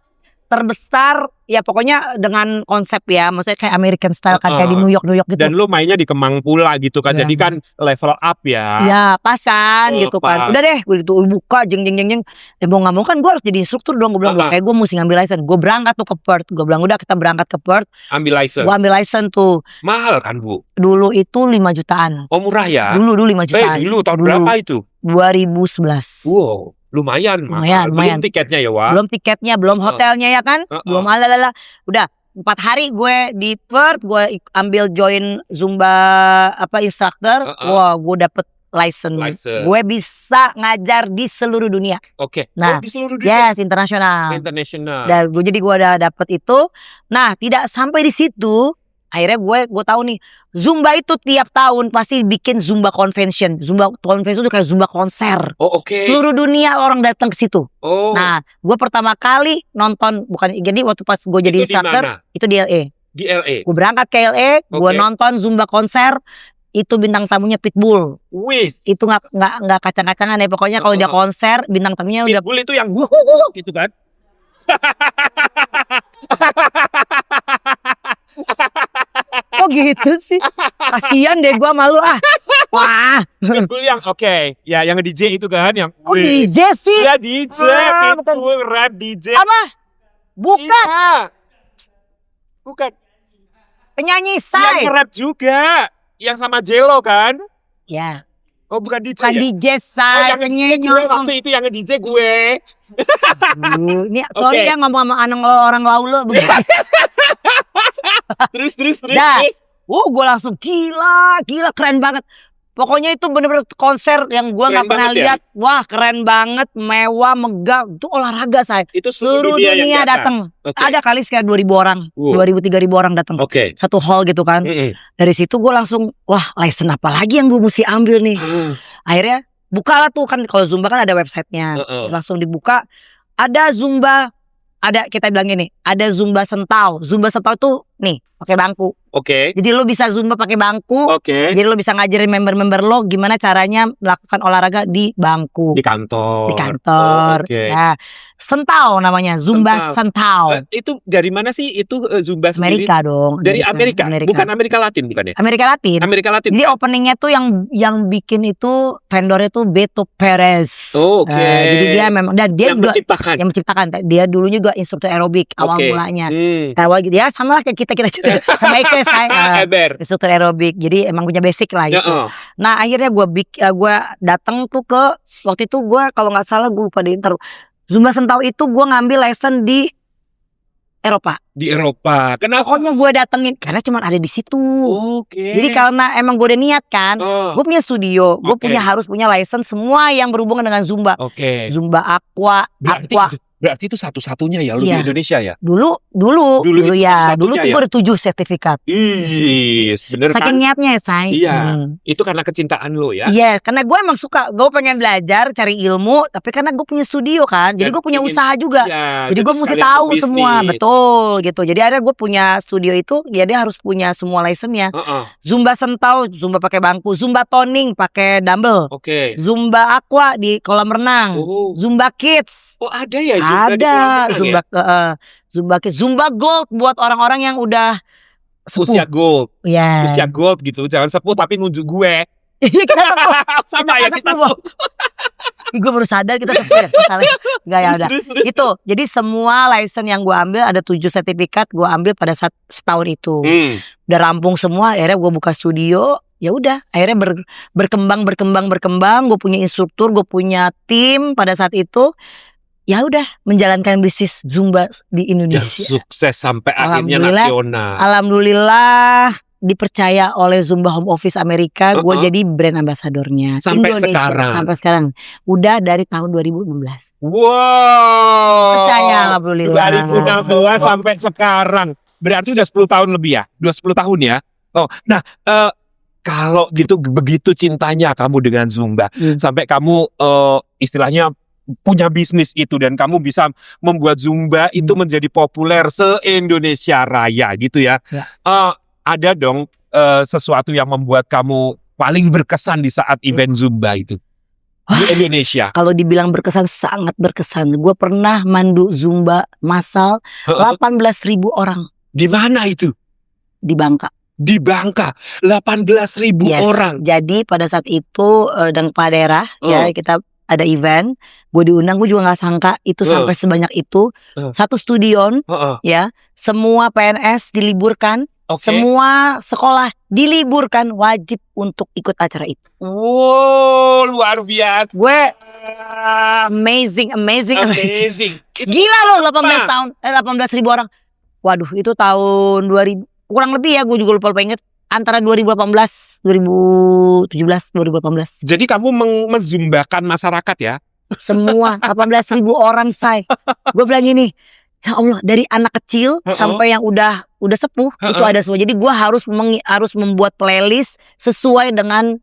terbesar, ya pokoknya dengan konsep ya, maksudnya kayak American style kan, kayak di New York gitu. Dan lu mainnya di Kemang pula gitu kan, jadi kan level up ya. Ya pasan gitu pas. kan. Udah deh, gue itu buka jeng. Ya mau nggak mau kan gue harus jadi instruktur dong. Gue bilang kayak gue mesti ngambil license. Gue berangkat tuh ke Perth. Gue bilang udah kita berangkat ke Perth. Ambil license. Gue ambil license tuh. Mahal kan Bu? Dulu itu 5 jutaan. Oh murah ya? Dulu 5 jutaan. Dulu tahun berapa itu? 2011. Wow. Lumayan. Belum tiketnya ya Wak? Belum tiketnya, belum hotelnya ya kan. Belum ala. Udah 4 hari gue di Perth, gue ambil join Zumba instructor. Wah, gue dapet license. Gue bisa ngajar di seluruh dunia. Oke. Nah, di seluruh dunia. Yes, internasional. Internasional. Jadi gue udah dapet itu. Nah, tidak sampai di situ. Akhirnya gue tahu nih, Zumba itu tiap tahun pasti bikin Zumba convention. Zumba convention itu kayak Zumba konser. Oh oke. Seluruh dunia orang datang ke situ. Oh. Nah, gue pertama kali nonton, jadi waktu pas gue jadi instructor, itu di LA. Di LA. Gue berangkat ke LA, gue nonton Zumba konser. Itu bintang tamunya Pitbull. Wih. Itu nggak kacang-kacangan ya, pokoknya kalau dia konser bintang tamunya udah. Pitbull itu yang gitu kan? Kok gitu sih? Kasian deh gue malu Wah. Pitbull yang ya yang DJ itu kan yang. Kok DJ sih? Ya DJ, Pitbull rap DJ. Apa? Bukan. Iya. Bukan. Penyanyi Say. Yang rap juga. Yang sama Jello kan? Ya. Oh bukan DJ bukan ya? DJ Say. Yang DJ gue waktu itu yang DJ gue. Ini sorry ya ngomong sama orang laulo begitu. Terus. Gue langsung gila keren banget. Pokoknya itu bener-bener konser yang gue nggak pernah lihat. Wah keren banget, mewah, megah. Itu olahraga saya. Itu seluruh dunia datang. Ada kali sekitar 2.000 orang, 2.000-3.000 orang datang. Satu hall gitu kan. Dari situ gue langsung, wah license apa lagi yang gue mesti ambil nih. Akhirnya bukalah tuh kan, kalau Zumba kan ada websitenya. Langsung dibuka. Ada Zumba, kita bilang gini, ada Zumba Sentau. Zumba Sentau tuh nih pakai bangku. Jadi lo bisa Zumba pakai bangku. Jadi lo bisa ngajarin member-member lo gimana caranya melakukan olahraga di bangku. Di kantor. Nah, Sentau namanya, Zumba Sentau. Itu dari mana sih itu Zumba sendiri? Amerika dong. Dari Amerika. Bukan Amerika Latin bukan ya? Amerika Latin. Jadi openingnya tuh yang bikin itu vendornya tuh Beto Perez. Jadi dia memang dan dia yang juga menciptakan. Dia dulu juga instruktur aerobik awal mulanya. Awal gitu ya sama lah kayak kita baiknya saya instruktur aerobik. Jadi emang punya basic lah gitu. Nah akhirnya gue datang tuh ke waktu itu gue kalau nggak salah gue lupa di interview. Zumba Sentau itu gue ngambil lesson di Eropa. Di Eropa. Kenapa? Pokoknya gue datengin karena cuma ada di situ. Jadi karena emang gue udah niat kan, gue punya studio, gue harus punya license semua yang berhubungan dengan Zumba. Zumba Aqua. Berarti itu satu-satunya ya lu Iya. di Indonesia ya? Dulu Dulu itu ya. satu-satunya Dulu tuh ya? gue ada 7 sertifikat. Ih, bener Saking kan? niatnya ya, Say. Iya. Itu karena kecintaan lo ya? Iya, karena gue emang suka. Gue pengen belajar, cari ilmu. Tapi karena gue punya studio kan. Jadi Dan gue punya ingin- usaha juga. Iya, Jadi gue mesti sekalian tahu bisnis. semua. Betul gitu. Jadi ada gue punya studio itu. Ya dia harus punya semua license-nya. Heeh, Zumba Sentau, Zumba pakai bangku. Zumba Toning pakai dumbbell. oke. Zumba Aqua di kolam renang. Oh. Zumba Kids. Oh, ada ya Zumba di kolam Ada renang Zumba ya? Zumba Kids, Zumba Gold buat orang-orang yang udah Usia gold. Ya. Usia gold gitu. Jangan sepuh tapi nunjuk gue. Iya kita sepuh. Sama ya kita sepuh. Gue baru sadar kita sepuh ya. Enggak ya udah. Terus. Itu. Jadi semua license yang gue ambil ada 7 sertifikat gue ambil pada saat setahun itu. Udah rampung semua, akhirnya gue buka studio. Ya udah, akhirnya berkembang. Gue punya instruktur, gue punya tim pada saat itu. Ya udah, menjalankan bisnis Zumba di Dan Indonesia. sukses sampai akhirnya Alhamdulillah. nasional. Alhamdulillah dipercaya oleh Zumba Home Office Amerika, gue jadi brand ambasadornya Sampai Indonesia. sekarang. Sampai sekarang. Udah dari tahun 2016. Wow. Percaya, alhamdulillah. Dari 2016 sampai sekarang. Berarti udah 10 tahun lebih ya? Udah 10 tahun ya? Oh, nah kalau gitu begitu cintanya kamu dengan Zumba, sampai kamu istilahnya punya bisnis itu dan kamu bisa membuat Zumba itu menjadi populer se-Indonesia Raya gitu ya. Ya. Ada dong sesuatu yang membuat kamu paling berkesan di saat event Zumba itu di Indonesia. Kalau dibilang berkesan, sangat berkesan. Gue pernah mandu Zumba massal 18.000 orang Di mana itu? di Bangka. Di Bangka 18.000 Yes. orang. Jadi pada saat itu dan kepala daerah ya kita ada event, gue diundang, gue juga nggak sangka itu sampai sebanyak itu. Satu stadion ya, semua PNS diliburkan, Oke. semua sekolah diliburkan, wajib untuk ikut acara itu. Wow, luar biasa. Gue amazing. Amazing. Gila loh, 18 tahun, 18.000 orang. Waduh, itu tahun 2000 kurang lebih ya, gue juga lupa inget. Antara 2018, 2017, 2018. Jadi kamu menzumbakan masyarakat ya? Semua 18.000 orang, Say. Gue bilang gini, ya Allah, dari anak kecil sampai yang udah sepuh itu ada semua. Jadi gue harus membuat playlist sesuai dengan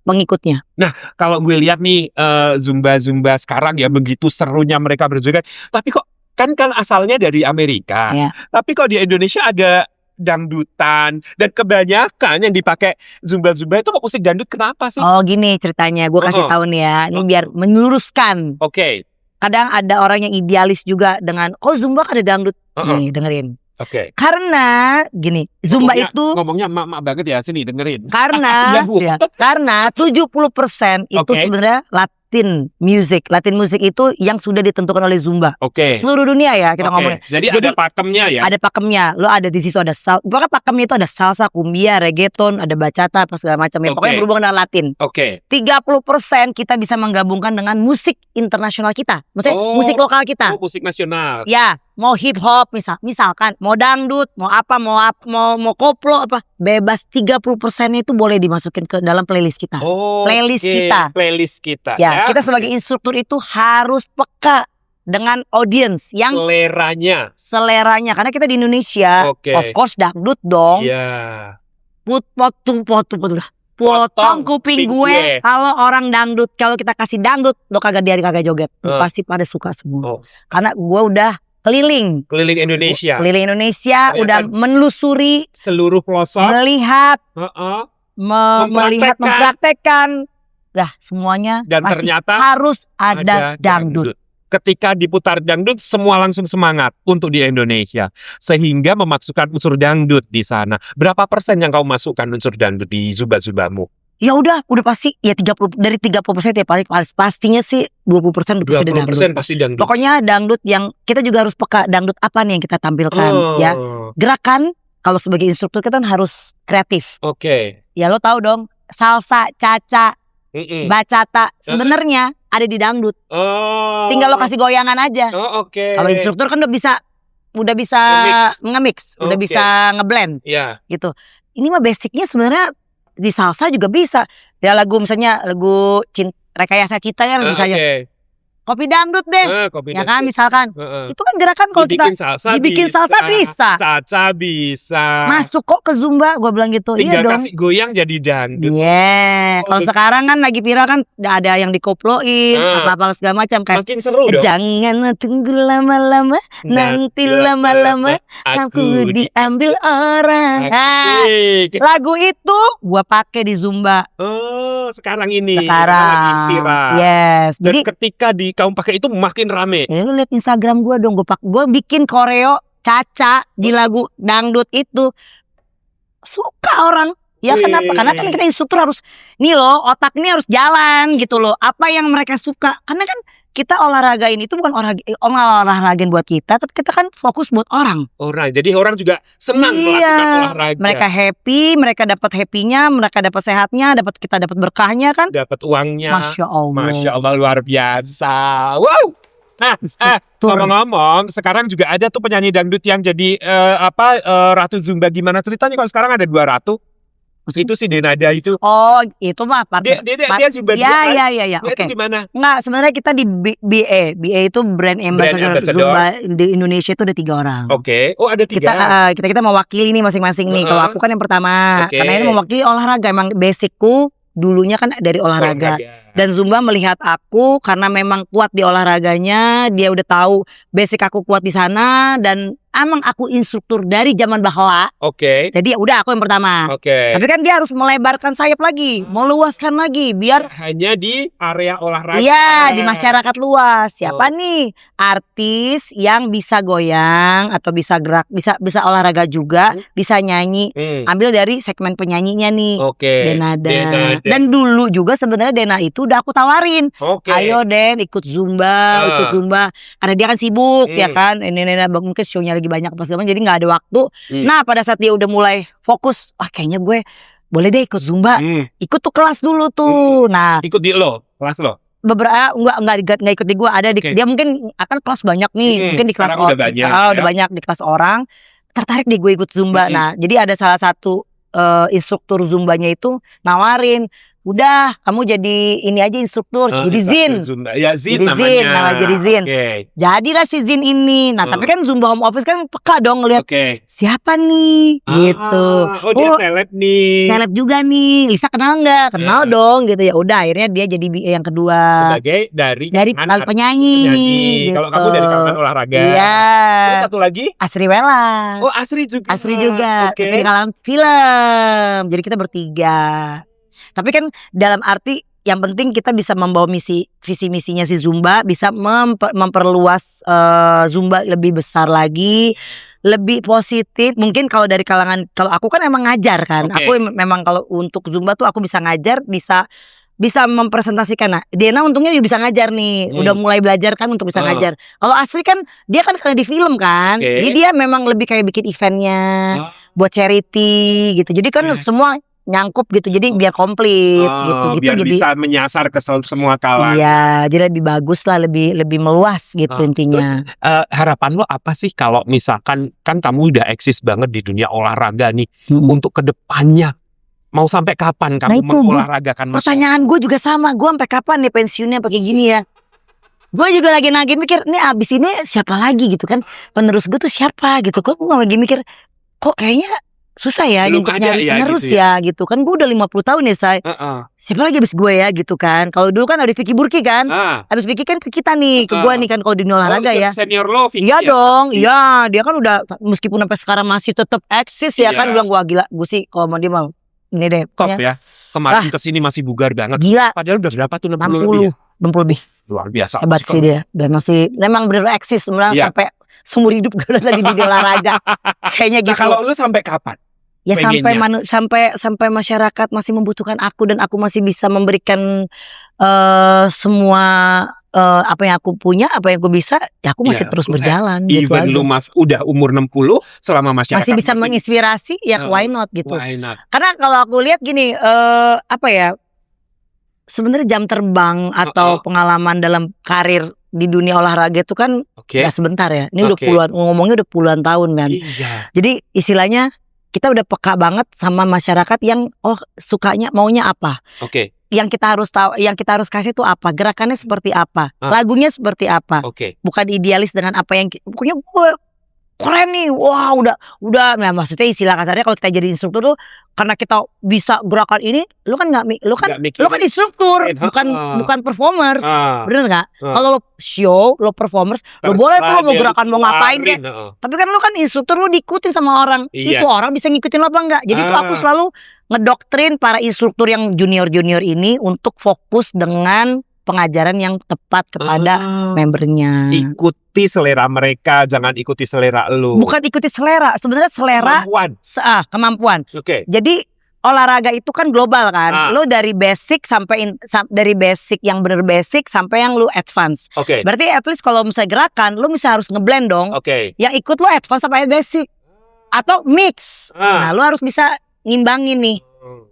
pengikutnya. Nah, kalau gue lihat nih Zumba sekarang ya begitu serunya mereka berjoget. Tapi kok kan asalnya dari Amerika. Ya. Tapi kok di Indonesia ada dangdutan dan kebanyakan yang dipakai Zumba itu kok musik dangdut, kenapa sih? Oh gini ceritanya, gue kasih tahu nih ya, ini biar meluruskan. Oke. Kadang ada orang yang idealis juga dengan, Zumba kan ada dangdut. Nih dengerin. Oke. Karena gini, Zumba ngomongnya mak banget ya, sini dengerin. karena Iya, Bu. ya, karena 70% itu Oke. sebenarnya Latin music. Latin music itu yang sudah ditentukan oleh Zumba. Oke. Seluruh dunia ya kita Oke. ngomongin. Jadi Jadi, ada pakemnya ya. Ada pakemnya. Lo ada di situ ada pokoknya pakemnya itu ada salsa, cumbia, reggaeton, ada bachata apa segala macam ya. Pokoknya Oke. berhubungan dengan Latin. Oke. 30% kita bisa menggabungkan dengan musik internasional kita. Maksudnya musik lokal kita. Oh, musik nasional. Ya, mau hip hop misalkan, mau dangdut, mau apa, mau koplo apa, bebas. 30% itu boleh dimasukin ke dalam playlist kita. Oh, Playlist oke. kita. Playlist kita. Ya, kita sebagai instruktur itu harus peka dengan audience yang seleranya. Karena kita di Indonesia, Oke. of course dangdut dong. Iya. Potong kuping gue. Kalau orang dangdut, kalau kita kasih dangdut, lo kagak joget. Lo pasti pada suka semua. Oh, Karena gue udah keliling Indonesia. Indonesia, udah menelusuri, Seluruh pelosok. melihat, Mempraktekkan. mempraktekkan, dah semuanya Dan pasti ternyata harus ada dangdut. Ketika diputar dangdut, semua langsung semangat untuk di Indonesia. Sehingga memasukkan unsur dangdut di sana. Berapa persen yang kamu masukkan unsur dangdut di Zumba-Zumbamu? Ya udah pasti ya 30 ya paling pastinya sih 20% udah pasti ada dangdut. 20% pasti dangdut. Pokoknya dangdut yang kita juga harus peka, dangdut apa nih yang kita tampilkan ya. Gerakan kalau sebagai instruktur kita kan harus kreatif. Oke. Ya lo tahu dong, salsa, caca, bachata sebenarnya ada di dangdut. Tinggal lo kasih goyangan aja. Oke. Kalau instruktur kan udah bisa nge-mix, udah Oke. bisa ngeblend Iya. gitu. Ini mah basicnya sebenarnya di salsa juga bisa. Ya lagu misalnya lagu Rekayasa Cinta kan bisa aja. Oke. kopi dangdut deh. Kopi Ya dangdut. kan misalkan. Heeh. Itu kan gerakan kalau kita dibikin salsa bisa. Caca bisa. Masuk kok ke Zumba, gue bilang gitu. Iya Tinggal dong. kasih goyang jadi dangdut. Iya. Kalau Oh, sekarang kan lagi viral kan ada yang dikoploin, apa-apa segala macam kayak Makin seru dong. jangan tunggu lama-lama, nanti lama-lama aku diambil orang. Nah, Asik. lagu itu gua pakai di Zumba Oh, sekarang ini sekarang. lagi viral. Yes. Dan Jadi ketika kamu pakai itu makin rame. ya lu lihat Instagram gua dong, gua bikin koreo Caca di lagu dangdut itu. Suka orang. Ya kenapa? Karena kan kita instruktur harus nih loh, otak ini harus jalan gitu loh. Apa yang mereka suka. Karena kan kita olahragain itu bukan olahragain buat kita, tapi kita kan fokus buat orang. Jadi orang juga senang melakukan olahraga. Mereka happy, mereka dapat happy-nya, mereka dapat sehatnya, kita dapat berkahnya kan. Dapat uangnya. Masya Allah. Masya Allah, luar biasa. Wow. Nah, ngomong-ngomong, sekarang juga ada tuh penyanyi dangdut yang jadi Ratu Zumba. Gimana ceritanya kalau sekarang ada 2 ratu? Itu si Denada itu. Oh, itu mah partner. Dia Zumba dia kan? Ya. Dia Oke. itu gimana? Enggak, sebenarnya kita di BA. BA itu brand ambassador Zumba di Indonesia itu ada 3 orang. Oke. Oh, ada 3. Kita mewakili nih masing-masing nih. Kalau aku kan yang pertama, Oke. karena ini mewakili olahraga. Emang basicku dulunya kan dari olahraga. Dan Zumba melihat aku karena memang kuat di olahraganya, dia udah tahu basic aku kuat di sana dan emang aku instruktur dari zaman bahwa. Oke. Jadi ya udah aku yang pertama. Oke. Tapi kan dia harus melebarkan sayap lagi, meluaskan lagi biar hanya di area olahraga. iya, di masyarakat luas. Siapa nih artis yang bisa goyang atau bisa gerak, bisa olahraga juga, bisa nyanyi. Ambil dari segmen penyanyinya nih. Oke. Denada. Dan dulu juga sebenarnya Dena itu udah aku tawarin. Oke. Ayo Den ikut Zumba. Karena dia kan sibuk ya kan. Ini mungkin show-nya lagi banyak apa segala macam, jadi nggak ada waktu. Nah pada saat dia udah mulai fokus, kayaknya gue boleh deh ikut Zumba. Ikut tuh kelas dulu tuh. Nah ikut di kelas lo. Beberapa nggak ikut di gue, ada dia mungkin akan kelas banyak nih, mungkin di kelas udah banyak, udah banyak di kelas orang tertarik di gue ikut Zumba. Nah jadi ada salah satu instruktur Zumbanya itu nawarin, udah kamu jadi ini aja instruktur, jadi Zin. Ya Zin jadi namanya. Zin, jadi Zin. Jadilah si Zin ini. Nah tapi kan Zumba Home Office kan peka dong ngeliat siapa nih gitu. Oh dia seleb nih. Seleb juga nih. Lisa kenal nggak? Kenal dong gitu. Ya udah akhirnya dia jadi yang kedua. Sebagai dari penyanyi. Gitu. Kalau kamu dari kalangan olahraga. Iya. Terus satu lagi Asri Wela. Oh Asri juga. Asri juga. Dari kalangan film. Jadi kita bertiga. Tapi kan dalam arti yang penting kita bisa membawa visi misinya si Zumba, bisa memperluas Zumba lebih besar lagi, lebih positif. Mungkin kalau dari kalangan, kalau aku kan emang ngajar kan, aku memang kalau untuk Zumba tuh aku bisa ngajar, bisa mempresentasikan. Nah Dena untungnya juga bisa ngajar nih, udah mulai belajar kan untuk bisa ngajar. Kalau Asri kan dia kan karena di film kan, jadi dia memang lebih kayak bikin eventnya buat charity gitu. Jadi kan semua nyangkup gitu, jadi biar komplit gitu. Biar jadi bisa menyasar ke semua kalangan. Iya, jadi lebih bagus lah, lebih meluas gitu intinya. Terus harapan lo apa sih kalau misalkan kan kamu udah eksis banget di dunia olahraga nih, untuk kedepannya mau sampai kapan kamu mengolahragakan masyarakat? Pertanyaan gue juga sama, gue sampai kapan nih pensiunnya pakai gini ya? Gue juga lagi mikir, nih abis ini siapa lagi gitu kan? Penerus gue tuh siapa gitu? Gue lagi mikir, kok kayaknya susah ya untuk nyari penerus gitu ya gitu kan. Gue udah 50 tahun ya say. Siapa lagi abis gue ya gitu kan. Kalau dulu kan ada Vicky Burki kan. Abis Vicky kan ke kita nih, ke gue nih kan kalau di olahraga ya. Senior lo Vicky. Iya dong. Iya, dia kan udah meskipun sampai sekarang masih tetap eksis ya kan. Bilang gue gila, gue sih kalau mau dia mau ini deh. Top ya. Kemarin kesini masih bugar banget. Gila. Padahal udah berapa tuh 60 lebih. Luar biasa. Hebat sih dia. Dan masih memang bener eksis sampai seumur hidup gue udah di dunia olahraga. Kayaknya gitu. Kalau lu sampai kapan? Ya sampai masyarakat masih membutuhkan aku dan aku masih bisa memberikan semua apa yang aku punya, apa yang aku bisa, ya aku masih terus berjalan. Even gitu lu udah umur 60, selama masyarakat masih bisa menginspirasi, ya why not gitu. Why not? Karena kalau aku lihat gini, apa ya? Sebenarnya jam terbang atau pengalaman dalam karir di dunia olahraga itu kan gak sebentar ya. Ini udah ngomongnya udah puluhan tahun kan. Iya. Jadi istilahnya kita udah peka banget sama masyarakat yang sukanya maunya apa. Oke. Yang kita harus tahu, yang kita harus kasih itu apa, gerakannya seperti apa, lagunya seperti apa. Oke. Bukan idealis dengan apa yang pokoknya gue keren nih, wah udah, nah maksudnya istilah kasarnya kalau kita jadi instruktur tuh karena kita bisa gerakan ini, lu kan instruktur, bukan performers, bener nggak? Kalau lo show, lo performers, lo boleh tuh mau gerakan mau ngapain deh, tapi kan lo kan instruktur, lo diikutin sama orang, itu orang bisa ngikutin lo apa enggak? Jadi tuh aku selalu ngedoktrin para instruktur yang junior ini untuk fokus dengan pengajaran yang tepat kepada membernya. Ikuti selera mereka, jangan ikuti selera lu. Bukan ikuti selera, sebenarnya selera kemampuan. Oke. Jadi olahraga itu kan global kan. Lu dari basic dari basic yang bener basic sampai yang lu advance. Oke. Berarti at least kalau misalnya gerakan, lu bisa harus ngeblend dong. Oke. Yang ikut lu advance sampai basic atau mix. Nah, lu harus bisa ngimbangin nih.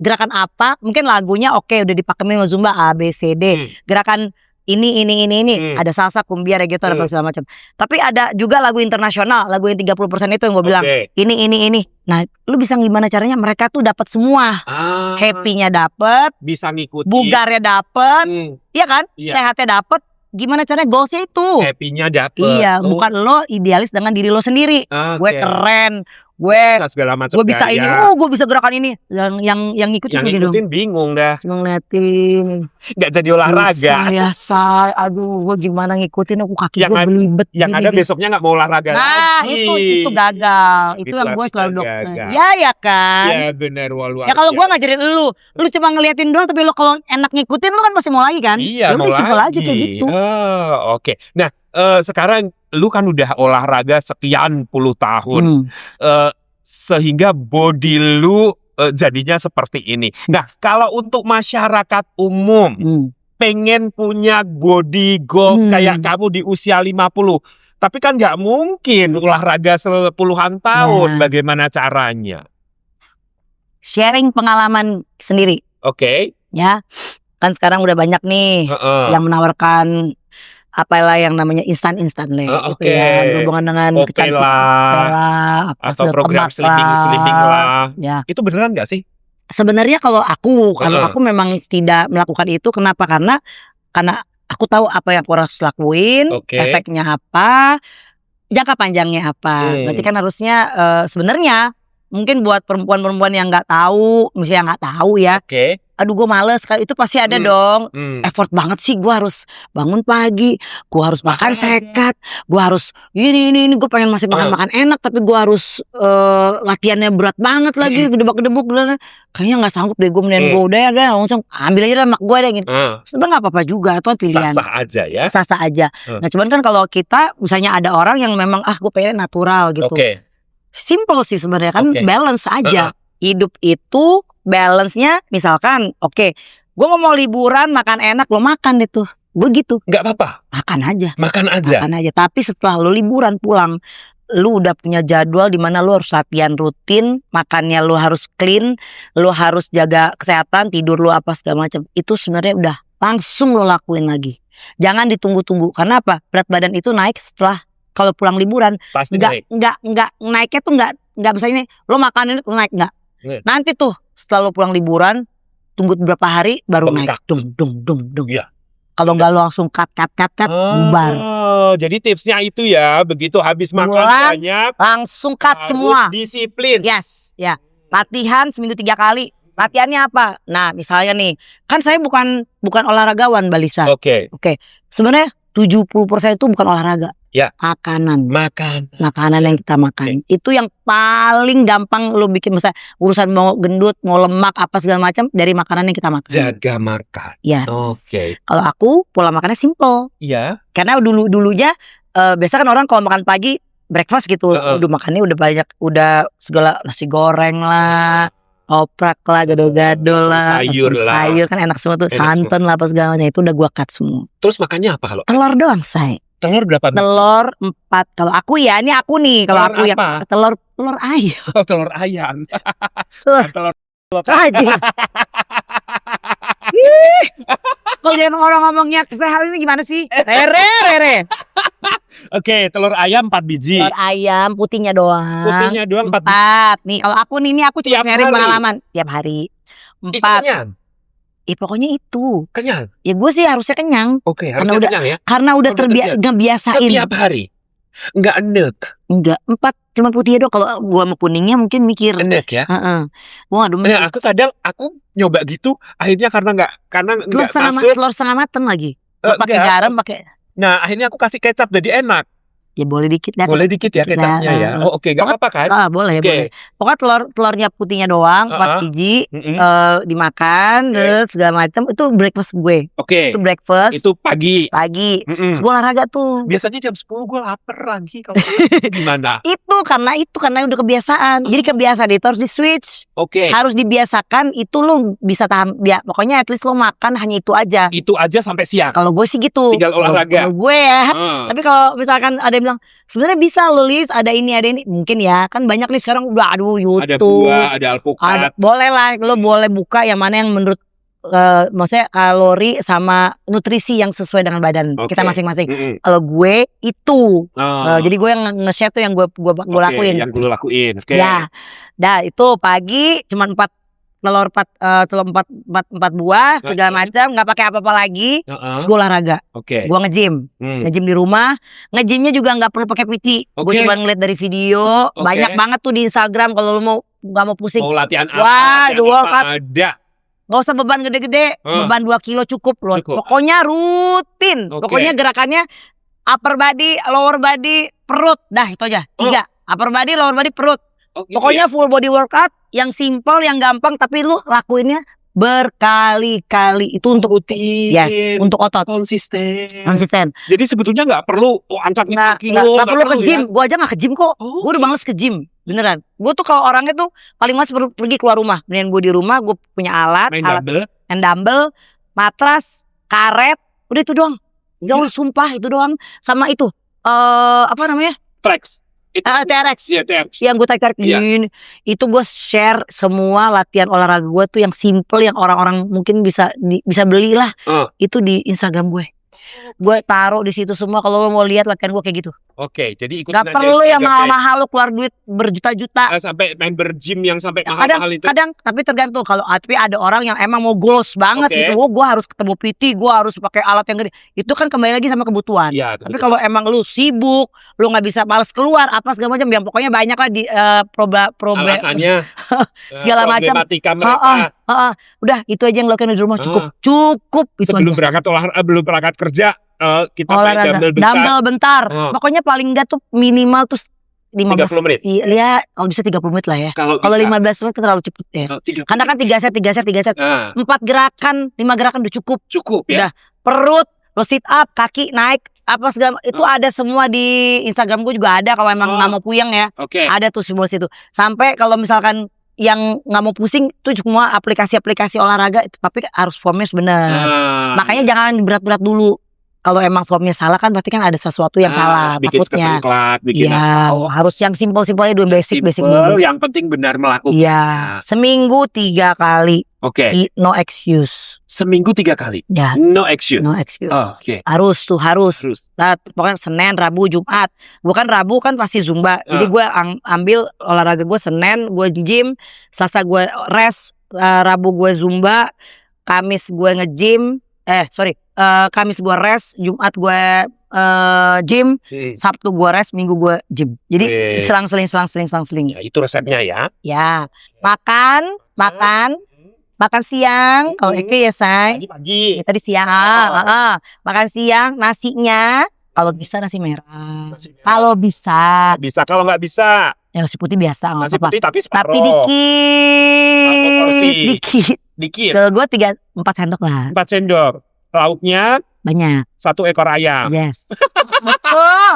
Gerakan apa, mungkin lagunya udah dipakemin sama Zumba A, B, C, D. Gerakan ini. Ada salsa, kumbia, reggaeton, apa segala macam. Tapi ada juga lagu internasional, lagu yang 30% itu yang gue bilang. Ini. Nah, lu bisa gimana caranya mereka tuh dapat semua. Happy-nya dapat, bisa ngikutin. bugarnya dapat, iya kan? Sehatnya dapat. Gimana caranya goalsnya itu? Happy-nya dapat. Iya, bukan lo idealis dengan diri lo sendiri. Gue keren. Gue bisa ini, gue bisa gerakan ini. Yang ngikutin bingung dah. Cuma ngeliatin, nggak jadi olahraga. Aduh, gue gimana ngikutin, aku kaki gue belibet. Yang ada besoknya nggak mau olahraga lagi. Itu gagal. Itu yang gue selalu ya kan. Iya benar, ya kalau gue ngajarin lu cuma ngeliatin doang, tapi lu kalau enak ngikutin lu kan pasti mau lagi kan. Iya, mau simpel aja kayak gitu. Oke. Nah, sekarang lu kan udah olahraga sekian puluh tahun, sehingga body lu jadinya seperti ini. Nah, kalau untuk masyarakat umum pengen punya body goals kayak kamu di usia 50, tapi kan nggak mungkin olahraga sepuluhan tahun. Bagaimana caranya? Sharing pengalaman sendiri. Oke. Ya, kan sekarang udah banyak nih yang menawarkan apalah yang namanya instan lah, gitu ya, berhubungan dengan kecantikan atau program slimming lah. Ya. Itu beneran nggak sih? Sebenarnya kalau aku memang tidak melakukan itu, kenapa? Karena aku tahu apa yang aku harus lakuin, efeknya apa, jangka panjangnya apa. Berarti kan harusnya sebenarnya mungkin buat perempuan-perempuan yang nggak tahu, misalnya nggak tahu ya. Aduh gue males, itu pasti ada dong. Effort banget sih, gue harus bangun pagi, gue harus makan sehat, gue harus ini gue pengen masih makan enak, tapi gue harus latihannya berat banget lagi, gedebak-gedebuk, kayaknya nggak sanggup deh gue, mendingan gue udah langsung ambil aja mak gue deh gitu. Sebenarnya nggak apa-apa juga, itu pilihan. Sah-sah aja ya. Sah-sah aja. Nah cuman kan kalau kita misalnya ada orang yang memang gue pengen natural gitu. Simple sih sebenarnya kan, balance aja. Hidup itu balance-nya misalkan gue mau liburan makan enak, lo makan deh tuh. Gue gitu. Nggak apa-apa. Makan aja. Tapi setelah lo liburan pulang, lo udah punya jadwal di mana lo harus latihan rutin, makannya lo harus clean, lo harus jaga kesehatan, tidur lo apa segala macam. Itu sebenarnya udah langsung lo lakuin lagi. Jangan ditunggu-tunggu. Karena apa? Berat badan itu naik setelah kalau pulang liburan. Pasti nggak naiknya tuh nggak misalnya lo makan ini tuh naik nggak. Nanti tuh setelah lo pulang liburan, tunggu beberapa hari baru naik. Dung. Ya. Kalau nggak lo langsung cut bubar. Jadi tipsnya itu ya, begitu habis makan banyak langsung cut semua. Disiplin. Yes, ya. Latihan seminggu 3 kali. Latihannya apa? Nah, misalnya nih, kan saya bukan olahragawan, Mbak Lisa. Oke. Sebenarnya 70% itu bukan olahraga. Ya. Makanan yang kita makan. Itu yang paling gampang lo bikin, misalnya urusan mau gendut, mau lemak apa segala macam, dari makanan yang kita makan. Jaga makan. Ya. Kalau aku pola makannya simple. Iya. Karena dulunya biasa kan orang kalau makan pagi breakfast gitu, udah makannya udah banyak, udah segala nasi goreng lah, oprak lah, gado-gado lah, sayur kan enak semua tuh, santan lah apa segala macam, itu udah gua cut semua. Terus makannya apa kalau? Telur doang, say. Telur berapa? Telur 4. Kalau aku ya, ini aku nih. Kalau aku ya telur ayam. Telur ayam. Telur aja. Kalau jangan orang ngomongnya kesehatan ini gimana sih? Rere. Oke, telur ayam 4 biji. Telur ayam putihnya doang. Putihnya doang 4 biji. 4. Nih kalau aku nih aku cuma Tiap nyari hari? pengalaman tiap hari. Itu 4. kenyang. Pokoknya itu. Kenyang. Ya gue sih harusnya kenyang. Oke, Karena harusnya udah- kenyang ya. Karena udah Udah ngebiasain. Setiap hari. Enggak enek. Enggak, 4 cuma putihnya doang. Kalau gua mau kuningnya mungkin mikir. Enek ya. Heeh. Gua aduh. Nah, aku nyoba gitu, akhirnya karena Telur enggak setengah masuk. telur setengah mateng lagi. Eh, Pakai enggak. garam, pakai Nah, akhirnya aku kasih kecap jadi enak. ya boleh dikit dah. Boleh dikit ya kecapnya ya. Oh, oke, enggak apa-apa kan? Boleh, Oke. boleh. Pokoknya telurnya putihnya doang, 4 biji. Mm-mm. Dimakan, Oke. terus segala macam. Itu breakfast gue. Oke. Itu breakfast Itu pagi. pagi. Mm-mm. Terus gue olahraga tuh. Biasanya jam 10 gue lapar lagi kalau gimana? Karena udah kebiasaan. Jadi kebiasaan itu harus di switch. Oke. Harus dibiasakan, itu lo bisa tahan. Ya, pokoknya at least lo makan hanya itu aja. Itu aja sampai siang. Kalau gue sih gitu. Tinggal olahraga. Kalau gue ya. Heeh. Tapi kalau misalkan ada yang bilang sebenarnya bisa lo Lis, ada ini mungkin ya. Kan banyak nih sekarang udah Ada YouTube. buah, ada alpukat. Boleh lah, lo boleh buka yang mana yang menurut maksudnya kalori sama nutrisi yang sesuai dengan badan Oke. kita masing-masing. Mm-mm. Kalau gue itu, Oh. jadi gue yang nge-share tuh yang gue Oke, lakuin. yang gue lakuin. Oke. Ya, dah itu pagi cuma 4 telur 4 buah segala macam, nggak pakai apa-apa lagi. Heeh. Terus gue olahraga, Oke. gue nge-gym. Hmm. Nge-gym di rumah. Nge-gymnya juga nggak perlu pakai PT. Gue Oke. cuma ngeliat dari video. Oke. Banyak banget tuh di Instagram. Kalau lo mau nggak mau pusing, Mau latihan apa? Wah, latihan dua apa cut. ada. nggak usah beban gede-gede. Beban 2 kilo cukup loh. Cukup. Pokoknya rutin. Oke. Pokoknya gerakannya upper body, lower body, perut. Dah itu aja. 3. Upper body, lower body, perut. Oh, gitu Pokoknya full body workout yang simple, yang gampang, tapi lu lakuinnya berkali-kali. Itu untuk rutin. yes, untuk otot. Konsisten. Konsisten. Jadi sebetulnya nggak perlu angkat 5 kilo. Nggak perlu ke gym. Ya? Gue aja nggak ke gym kok. Oh, Gue udah males ke gym. Beneran. Gue tuh kalau orangnya tuh paling males pergi keluar rumah. Mendingan gue di rumah, gue punya alat, main alat double. and dumbbell, matras, karet, udah itu doang. Jauh sumpah itu doang. Sama itu apa namanya? Tracks. Itu TRX. Iya, TRX. Yang gue tarik-tarikin itu gue share semua latihan olahraga gue tuh yang simple, yang orang-orang mungkin bisa beli lah. Itu di Instagram gue. Gue taruh di situ semua. Kalau lo mau lihat latihan gue kayak gitu. Oke, jadi ikutin Gak aja perlu yang Instagramnya. mahal-mahal lo keluar duit berjuta-juta. Sampai main bergym yang sampai mahal-mahal itu. Kadang tapi tergantung. Kalau tapi ada orang yang emang mau goals banget Oke. gitu. Gue harus ketemu PT, gue harus pakai alat yang gede. Itu kan kembali lagi sama kebutuhan. Iya, Tapi kalau emang lu sibuk, lu nggak bisa males keluar, apa segala macam, yang pokoknya banyak lah di alasannya segala macam. problematika mereka. Udah itu aja yang lo lakukan di rumah cukup itu Sebelum aja. belum berangkat kerja, kita main Olahraga, dumbbell bentar. Pokoknya paling enggak tuh minimal tuh 15 30 menit. Iya, kalau bisa 30 menit lah ya. Kalau Kalau bisa. 15 menit kan terlalu cepet ya. 30 Karena kan 3 set. Nah, 4 gerakan, 5 gerakan udah cukup. cukup Udah. ya. Perut, lo sit up, kaki naik, apa segala itu ada semua di Instagram gue juga ada. Kalau emang nggak mau puyeng ya, Oke. ada tuh semua situ. Sampai kalau misalkan yang nggak mau pusing tuh semua aplikasi-aplikasi olahraga itu, tapi harus formnya benar. Makanya jangan berat-berat dulu. Kalau emang formnya salah kan berarti kan ada sesuatu yang salah bikin takutnya. kecengklak, bikin Iya, harus yang simpel-simpel aja dulu, basic simple, dulu. yang penting benar melakukan. Iya, seminggu 3 kali. Oke. No excuse. Seminggu 3 kali. Ya, No action. no excuse. Oke. Harus. Terus. Nah, pokoknya Senin, Rabu, Jumat. Bukan Rabu kan pasti Zumba. Jadi gue ambil olahraga gue Senin, gue gym, Selasa gue rest, Rabu gue Zumba, Kamis gue nge-gym. Kamis gue rest, Jumat gue gym, Sabtu gue rest, Minggu gue gym. Jadi selang-seling. Ya, itu resepnya ya. Ya, makan siang. Kalau Eke ya say. Pagi. Tadi siang. Makan siang, nasinya kalau bisa nasi merah. Kalau bisa. Bisa, kalau nggak bisa Ya nasi putih biasa nggak nasi apa-apa. putih tapi separuh. Tapi Separuh porsi. dikit. Dikit. Kalau gue 4 sendok lah. 4 sendok. Lauknya Banyak. 1 ekor ayam. Yes. Betul.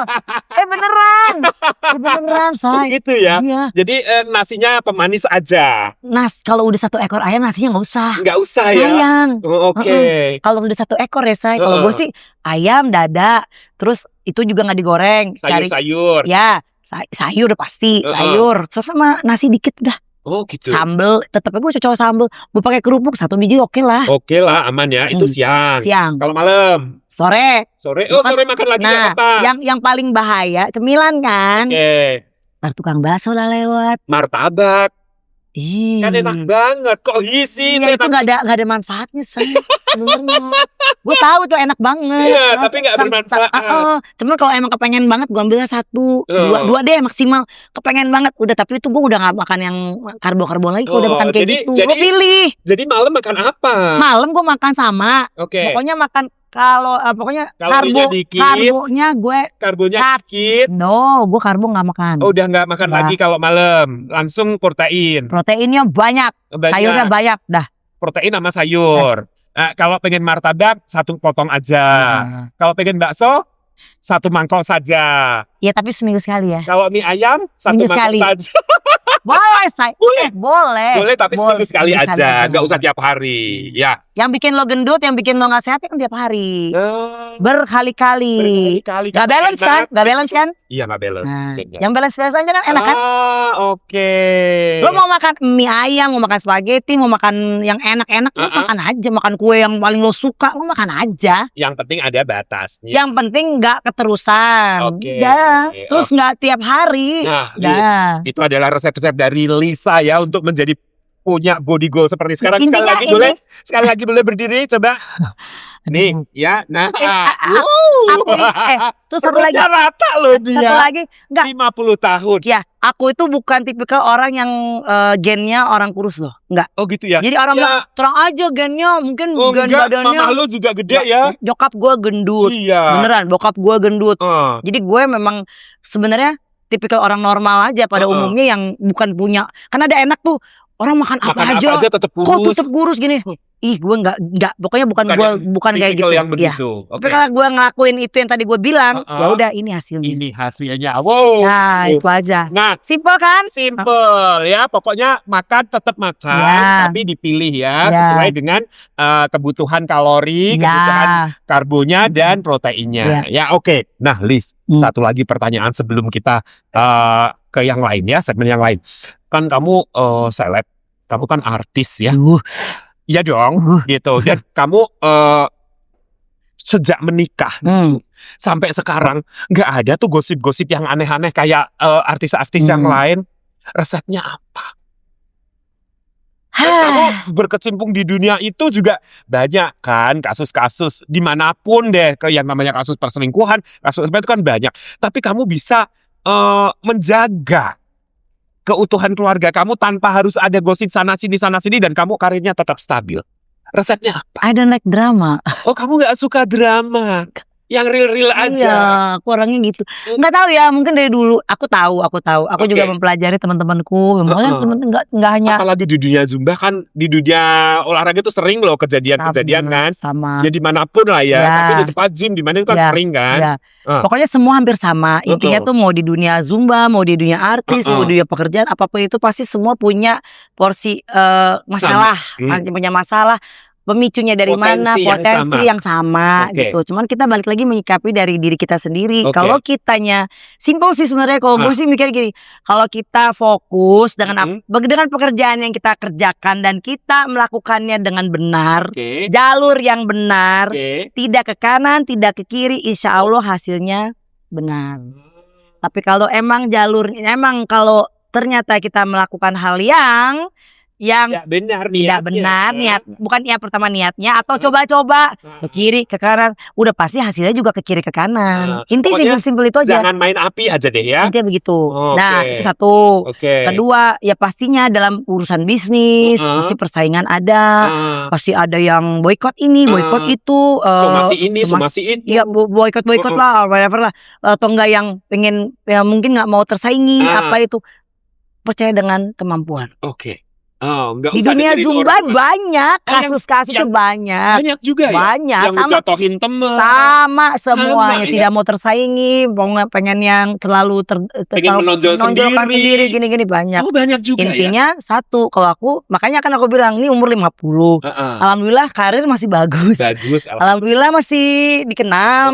Beneran say. Gitu ya. Iya. Jadi nasinya pemanis aja. Kalau udah 1 ekor ayam nasinya nggak usah. Nggak usah ya. Sayang. Oke. Kalau udah 1 ekor ya say. Kalau gue sih ayam, dada, terus itu juga nggak digoreng. Sayur-sayur. Ya, sayur udah pasti, sayur. Terus sama nasi dikit udah. Oh gitu. Sambel, tetep gue cocok sambel. Gue pakai kerupuk 1 biji oke lah. Oke lah, aman ya. Itu siang. Siang, Kalau malam, sore. sore. Oh, sore makan lagi nggak Nah, apa-apa. yang paling bahaya cemilan kan. Oke. Ntar tukang bakso lah lewat. Martabak. Ih. Kan enak banget. Kok isi? Iya, itu nggak ada manfaatnya sih sebenarnya. Gue tahu tuh enak banget. Iya, tapi nggak bermanfaat. Cuman kalau emang kepengen banget gue ambilnya 1, 2 deh maksimal. Kepengen banget udah, tapi itu gue udah nggak makan yang karbo lagi. Gue udah makan kayak gitu. Gue pilih. Jadi malam makan apa? Malam gue makan sama. Oke. Pokoknya makan pokoknya Kalorinya dikit. karbonya gue Karbonya dikit. no, gue karbo nggak makan. Oh, udah nggak makan Nggak. lagi kalau malam. Langsung protein. Proteinnya banyak, sayurnya banyak dah. Protein sama sayur. Nah, kalau pengen martabak 1 potong aja. Kalau pengen bakso 1 mangkok saja. Ya tapi seminggu sekali ya. Kalau mie ayam 1 Seminggu mangkok sekali. saja. Boleh, boleh. Boleh, tapi seminggu sekali seminggu aja. Nggak usah tiap hari. Ya. Yang bikin lo gendut, yang bikin lo nggak sehat kan tiap hari. Berkali-kali. Berkali-kali. Gak balance kan? Gak balance kan? Iya, nggak balance. Nah, Beda. yang balance biasa aja kan enak kan? Oke. Lo mau makan mie ayam, mau makan spaghetti, mau makan yang enak-enak, lo makan aja. Makan kue yang paling lo suka, lo makan aja. Yang penting ada batasnya. Yang penting nggak keterusan. Oke. Dah. Terus nggak tiap hari. Nah, Dah. itu adalah resep-resep dari Lisa ya untuk menjadi punya body goal seperti sekarang. Intinya Sekali lagi boleh berdiri coba. Nih ya. Nah. Terus satu lagi. Rata loh Satu dia. lagi. Enggak. 50 tahun. Ya, aku itu bukan tipikal orang yang gennya orang kurus loh. Enggak. Oh gitu ya. Jadi orang bilang, terang aja gennya, mungkin gen badannya. Mama lu juga gede ya. Nyokap gue gendut. Iya. Beneran, bokap gue gendut. Jadi gue memang sebenarnya tipikal orang normal aja pada umumnya yang bukan punya. Kan ada enak tuh orang makan apa aja tetap kurus. kok tetap kurus gini. Ih, gue enggak, pokoknya bukan kayak gitu. Yang Ya. begitu. Tapi kalau gue ngelakuin itu yang tadi gue bilang, ya udah ini hasilnya. Ini hasilnya. Wow. Nah, itu aja. Nah, Simple kan? simple ya. Pokoknya makan tetap makan, Ya. tapi dipilih ya, Ya. sesuai dengan kebutuhan kalori, kebutuhan karbonya dan proteinnya. Ya, oke. Nah, Liz, satu lagi pertanyaan sebelum kita ke yang lain ya, segmen yang lain. Kan kamu seleb, kamu kan artis ya. Iya dong, gitu. Dan kamu sejak menikah sampai sekarang nggak ada tuh gosip-gosip yang aneh-aneh kayak artis-artis yang lain. Resepnya apa? Dan kamu berkecimpung di dunia itu juga banyak kan kasus-kasus dimanapun deh, yang namanya kasus perselingkuhan, kasus apa itu kan banyak. Tapi kamu bisa menjaga keutuhan keluarga kamu tanpa harus ada gosip sana sini dan kamu karirnya tetap stabil. Resepnya apa? I don't like drama. Oh, kamu nggak suka drama? Yang real-real aja. Iya, aku orangnya gitu. Nggak tahu ya, mungkin dari dulu aku tahu. Aku juga mempelajari teman-temanku. Memangnya teman nggak hanya. Apalagi di dunia Zumba kan, di dunia olahraga itu sering loh kejadian-kejadian kan. Sama. Ya dimanapun lah ya. Tapi di tempat gym dimana itu kan sering kan. Ya. Pokoknya semua hampir sama. Intinya tuh mau di dunia Zumba, mau di dunia artis, mau di dunia pekerjaan, apapun itu pasti semua punya porsi masalah, punya masalah. Pemicunya dari mana, potensi yang sama gitu. Cuman kita balik lagi menyikapi dari diri kita sendiri. Kalau kitanya simpel sih sebenarnya. Kalau gue sih mikir gini, kalau kita fokus dengan pekerjaan yang kita kerjakan dan kita melakukannya dengan benar, jalur yang benar, tidak ke kanan, tidak ke kiri, insya Allah hasilnya benar. Tapi kalau emang kalau ternyata kita melakukan hal yang tidak benar niat, bukan ya pertama niatnya atau coba-coba ke kiri ke kanan, udah pasti hasilnya juga ke kiri ke kanan. Inti simpel itu aja. Jangan main api aja deh ya. Intinya begitu. Nah, itu satu. Kedua, ya pastinya dalam urusan bisnis pasti persaingan ada, pasti ada yang boykot ini, boykot itu, somasi ini, somasi itu. Iya, boykot lah, whatever lah. Atau enggak yang pengen, ya mungkin nggak mau tersaingi apa itu. Percaya dengan kemampuan. Oh, nggak Di usah dunia dengerin Zumba orang. banyak, kasus-kasusnya yang- banyak. Banyak juga ya. Banyak, Yang menjatuhin temen. Sama semuanya, ya? tidak mau tersaingi, mau nggak pengen yang terlalu Pengen menonjol menonjolkan sendiri. gini-gini banyak. Oh, banyak juga ya. Intinya satu, kalau aku makanya kan aku bilang ini umur 50. Heeh. Alhamdulillah karir masih bagus. Bagus. Alhamdulillah masih dikenal,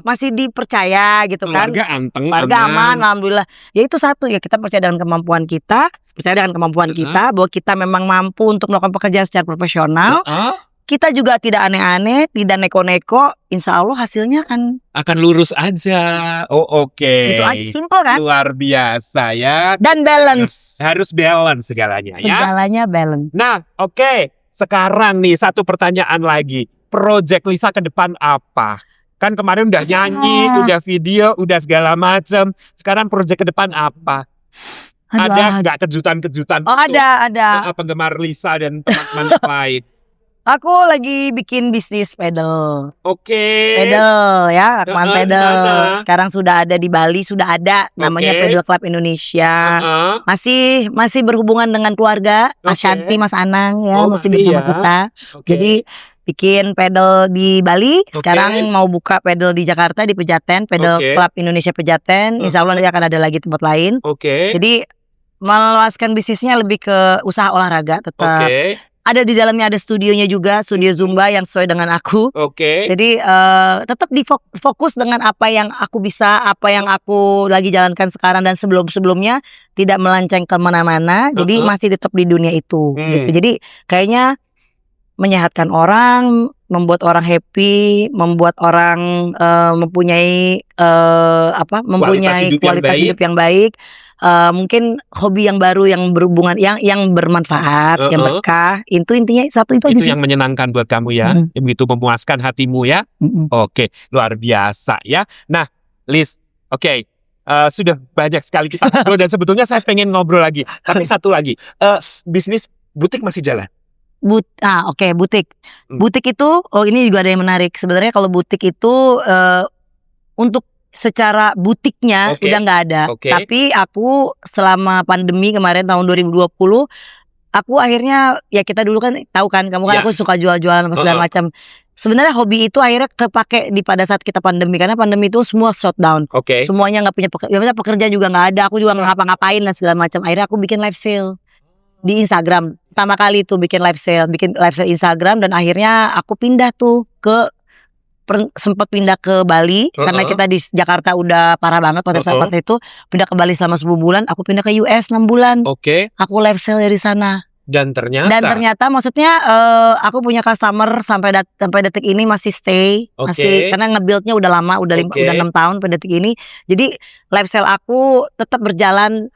masih dipercaya gitu kan. Keluarga anteng, Keluarga aman, alhamdulillah. Ya itu satu, ya kita percaya dengan kemampuan kita, kita bahwa kita memang mampu untuk melakukan pekerjaan secara profesional. Kita juga tidak aneh-aneh, tidak neko-neko. Insya Allah hasilnya Akan lurus aja. Oh, oke. itu aja, simple kan? Luar biasa ya. Dan balance. Harus balance segalanya ya. Segalanya balance. Nah, oke. Sekarang nih satu pertanyaan lagi. Project Lisa ke depan apa? Kan kemarin udah nyanyi, udah video, udah segala macam. Sekarang project ke depan apa? Ada nggak kejutan-kejutan? Oh, ada. Penggemar Lisa dan teman-teman lain. Aku lagi bikin bisnis pedal. Oke. Pedal ya, lapangan pedal. Gimana? Sekarang sudah ada di Bali, sudah ada namanya Oke. Pedal Club Indonesia. Masih berhubungan dengan keluarga, Mas Oke. Shanti, Mas Anang ya, Oh, masih masih bersama ya. kita. Oke. Jadi bikin pedal di Bali, Oke. sekarang mau buka pedal di Jakarta di Pejaten, Pedal Oke. Club Indonesia Pejaten. Insya Allah nanti akan ada lagi tempat lain. Oke. Jadi meluaskan bisnisnya lebih ke usaha olahraga tetap. Oke. Ada di dalamnya ada studionya juga, studio Zumba yang sesuai dengan aku. Oke. Jadi tetap fokus dengan apa yang aku bisa, apa yang aku lagi jalankan sekarang dan sebelum-sebelumnya, tidak melenceng kemana-mana. Jadi masih tetap di dunia itu. Gitu. Jadi kayaknya menyehatkan orang, membuat orang happy, membuat orang mempunyai kualitas hidup yang baik. Mungkin hobi yang baru yang berhubungan yang bermanfaat, yang berkah. Itu intinya satu itu aja Itu sih. yang menyenangkan buat kamu ya. Begitu memuaskan hatimu ya. Oke, luar biasa ya. Nah, Liz, oke. Sudah banyak sekali kita ngobrol dan sebetulnya saya pengen ngobrol lagi. Tapi satu lagi, bisnis butik masih jalan. Butik. Butik itu, ini juga ada yang menarik. Sebenarnya kalau butik itu untuk secara butiknya udah nggak ada. Tapi aku selama pandemi kemarin tahun 2020, aku akhirnya ya kita dulu kan tahu kan, kamu kan aku suka jual-jualan apa segala macam. Sebenarnya hobi itu akhirnya kepake pada saat kita pandemi, karena pandemi itu semua shutdown. Semuanya nggak punya pekerja juga nggak ada. Aku juga nggak ngapa-ngapain dan segala macam. Akhirnya aku bikin live sale di Instagram. Pertama kali tuh bikin live sale Instagram, dan akhirnya aku pindah tuh sempat pindah ke Bali karena kita di Jakarta udah parah banget pada saat itu. Pindah ke Bali selama 10 bulan, aku pindah ke US 6 bulan. Aku live sale dari sana. Dan ternyata maksudnya aku punya customer sampai detik ini masih stay, masih karena nge-build-nya udah lama, udah 6 tahun pada detik ini. Jadi live sale aku tetap berjalan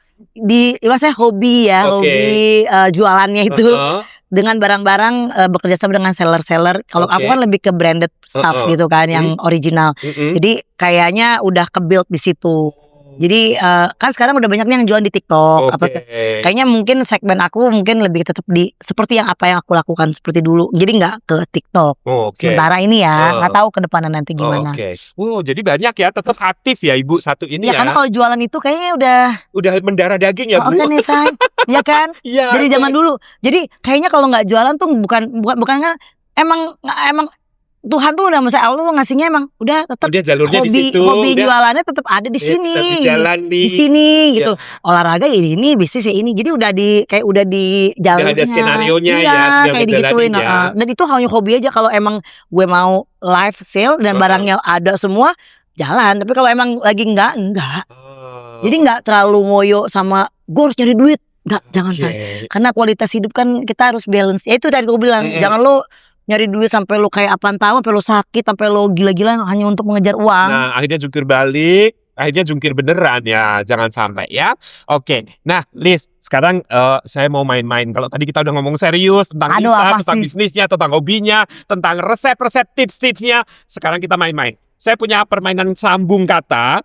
maksudnya hobi ya, hobi jualannya itu. Dengan barang-barang bekerja sama dengan seller-seller. Kalau aku kan lebih ke branded stuff gitu kan, yang original. Jadi kayaknya udah ke-build di situ. Jadi kan sekarang udah banyak nih yang jualan di TikTok. Kayaknya mungkin segmen aku mungkin lebih tetap di seperti apa yang aku lakukan seperti dulu. Jadi nggak ke TikTok. Sementara ini ya, nggak tahu ke depannya nanti gimana. Jadi banyak ya, tetap aktif ya Ibu satu ini ya. Karena kalau jualan itu kayaknya udah mendarah daging ya Bu. Ya kan? Iya. Dari zaman dulu. Jadi kayaknya kalau nggak jualan tuh bukan emang Tuhan tuh udah, masa Allah ngasihnya emang udah tetap jalurnya di situ. Hobi jualannya tetap ada di sini. Di sini gitu. Olahraga ini, bisnis ini. Jadi udah di jalurnya. Udah ada skenarionya kayak digituin. Dan itu hanya hobi aja. Kalau emang gue mau live sale dan barangnya ada semua, jalan. Tapi kalau emang lagi enggak. Jadi enggak terlalu ngoyo sama gue harus nyari duit. Enggak, jangan saya. Karena kualitas hidup kan kita harus balance. Ya itu tadi gue bilang, jangan lo nyari duit sampai lo kayak apaan tahu, sampai lo sakit, sampai lo gila-gilaan hanya untuk mengejar uang. Nah, akhirnya jungkir balik, akhirnya jungkir beneran ya, jangan sampai ya. Oke, nah Liz, sekarang saya mau main-main. Kalau tadi kita udah ngomong serius tentang Lisa, tentang bisnisnya, tentang hobinya, tentang resep-resep, tips-tipsnya. Sekarang kita main-main. Saya punya permainan sambung kata.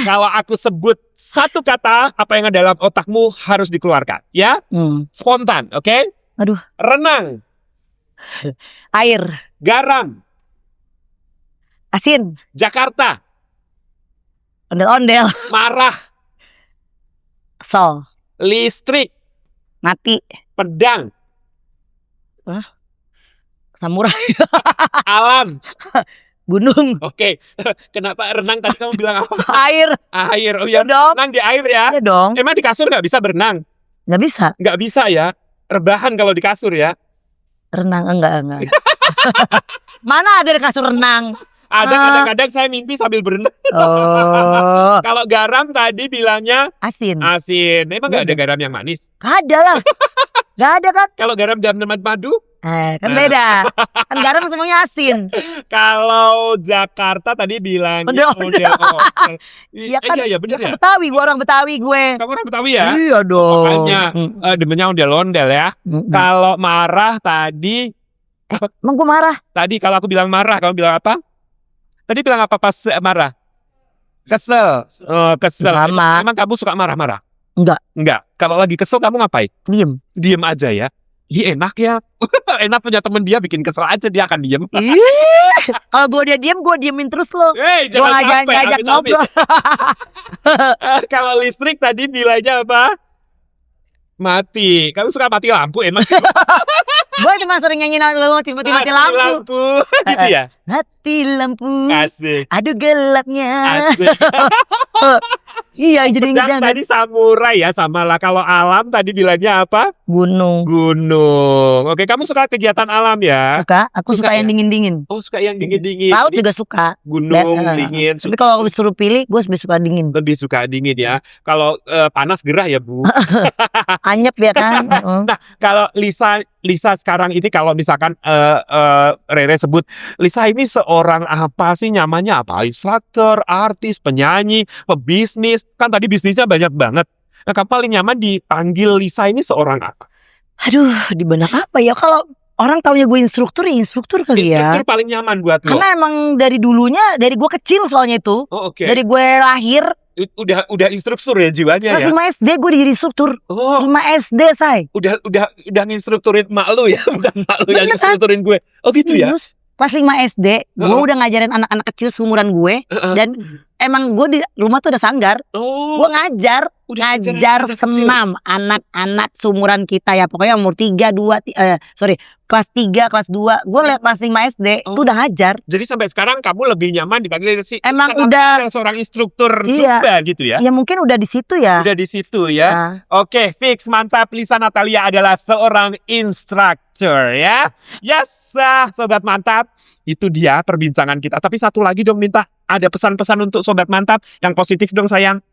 Kalau aku sebut satu kata, apa yang ada dalam otakmu harus dikeluarkan, ya? Spontan, oke? Aduh. Renang. Air. Garam. Asin. Jakarta. Ondel-ondel. Marah. Kesel. Listrik. Mati. Pedang. Samurai. Alam. Gunung. Oke. Kenapa renang tadi kamu bilang apa? Air. Air. Oh Ya ya, dong. renang di air ya. Iya dong. Emang di kasur nggak bisa berenang? Nggak bisa. Nggak bisa ya. Rebahan kalau di kasur ya. Renang enggak. Mana ada di kasur renang? Ada kadang-kadang saya mimpi sambil berenang. Oh, Kalau garam tadi bilangnya asin. asin. Emang nggak ada garam yang manis? Gak ada lah. Gak ada kan? Kalau garam dan madu? Kan beda. Kan garam semuanya asin. Kalau Jakarta tadi bilangnya Ondel-ondel. Iya kan? iya benar ya. Betawi, gue orang Betawi gue. Kamu orang Betawi ya? Iya dong. Makanya demennya ondel-ondel ya. Kalau marah tadi Emang gue marah? Tadi kalau aku bilang marah, kamu bilang apa? Tadi bilang apa pas marah? Kesel. Oh, kesel. Sama. Emang kamu suka marah-marah? Enggak. Kalau lagi kesel kamu ngapain? Diem. Diem aja ya. Ih, enak ya. Enak punya temen dia bikin kesel aja dia akan diem. Kalau gue diem, gue diemin terus lo. Hei, Gue jangan sampai ngajak amit-amit. ngobrol. Kalau listrik tadi bilangnya apa? Mati. Kamu suka mati lampu emang? Gue cuma sering nyanyi lo mati lampu. Gitu ya? Mati lampu. Asik. Aduh gelapnya. Asik. Iya jadi Dan tadi samurai ya sama lah. Kalau alam tadi bilangnya apa? Gunung. Gunung. Oke, kamu suka kegiatan alam ya? Aku suka Suka yang ya? dingin-dingin. Oh, suka yang dingin-dingin. Laut Jadi juga suka. gunung, Dan, dingin. Tapi kalau aku disuruh pilih, gue lebih suka dingin. Lebih suka dingin ya. Kalau panas gerah ya, Bu. Anyep ya kan. Nah, kalau Lisa sekarang ini kalau misalkan Rere sebut Lisa ini seorang apa sih namanya apa? Instruktur, artis, penyanyi, pebisnis. Kan tadi bisnisnya banyak banget. Nah, kamu paling nyaman dipanggil Lisa ini seorang apa? Aduh, di benak apa ya? Kalau orang taunya gue instruktur, ya instruktur kali ya. Instruktur paling nyaman buat lo. Karena emang dari dulunya, dari gue kecil soalnya itu. Oh, oke. Dari gue lahir, Udah instruktur ya jiwanya kelas ya. 5 SD gue jadi instruktur. Oh, 5 SD, say. udah nginstrukturin mak lu ya, bukan mak lu yang Bener, kan? nginstrukturin gue. Oh gitu ya. Serius? Kelas 5 SD, gue Oh. udah ngajarin anak-anak kecil seumuran gue. Dan emang gue di rumah tuh ada sanggar. Oh, Gue ngajar anak kecil. senam anak-anak seumuran kita ya. Pokoknya umur 3, 2, kelas 3, kelas 2. Gue liat kelas 5 SD, Oh. tuh udah ngajar. Jadi sampai sekarang kamu lebih nyaman dipanggil si Emang karena udah- kamu seorang instruktur Iya. Zumba gitu ya. Ya mungkin udah di situ ya. Udah di situ ya. Nah, Oke, fix mantap. Lisa Natalia adalah seorang instruktur ya. Yes, sobat mantap. Itu dia perbincangan kita. Tapi satu lagi dong minta ada pesan-pesan untuk sobat mantap yang positif dong sayang.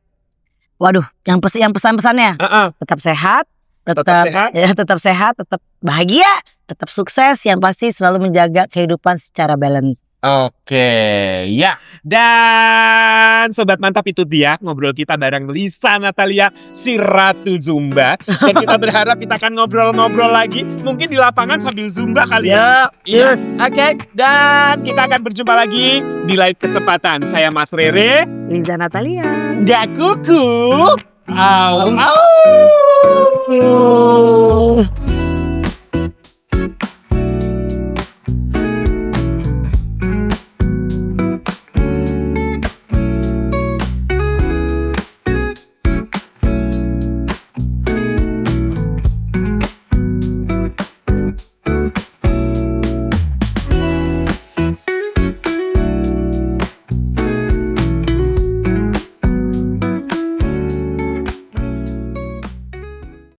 waduh, yang pesan-pesannya tetap sehat, Tetap sehat. tetap sehat, tetap bahagia, tetap sukses. Yang pasti selalu menjaga kehidupan secara balance. Oke, ya. Dan sobat mantap itu dia ngobrol kita bareng Lisa Natalia, si Ratu Zumba. Dan kita berharap kita akan ngobrol-ngobrol lagi, mungkin di lapangan sambil Zumba kali ya. Iya. Yes. Oke, dan kita akan berjumpa lagi di lain kesempatan. Saya Mas Rere, Liza Natalia. Dakuku. Au. Au.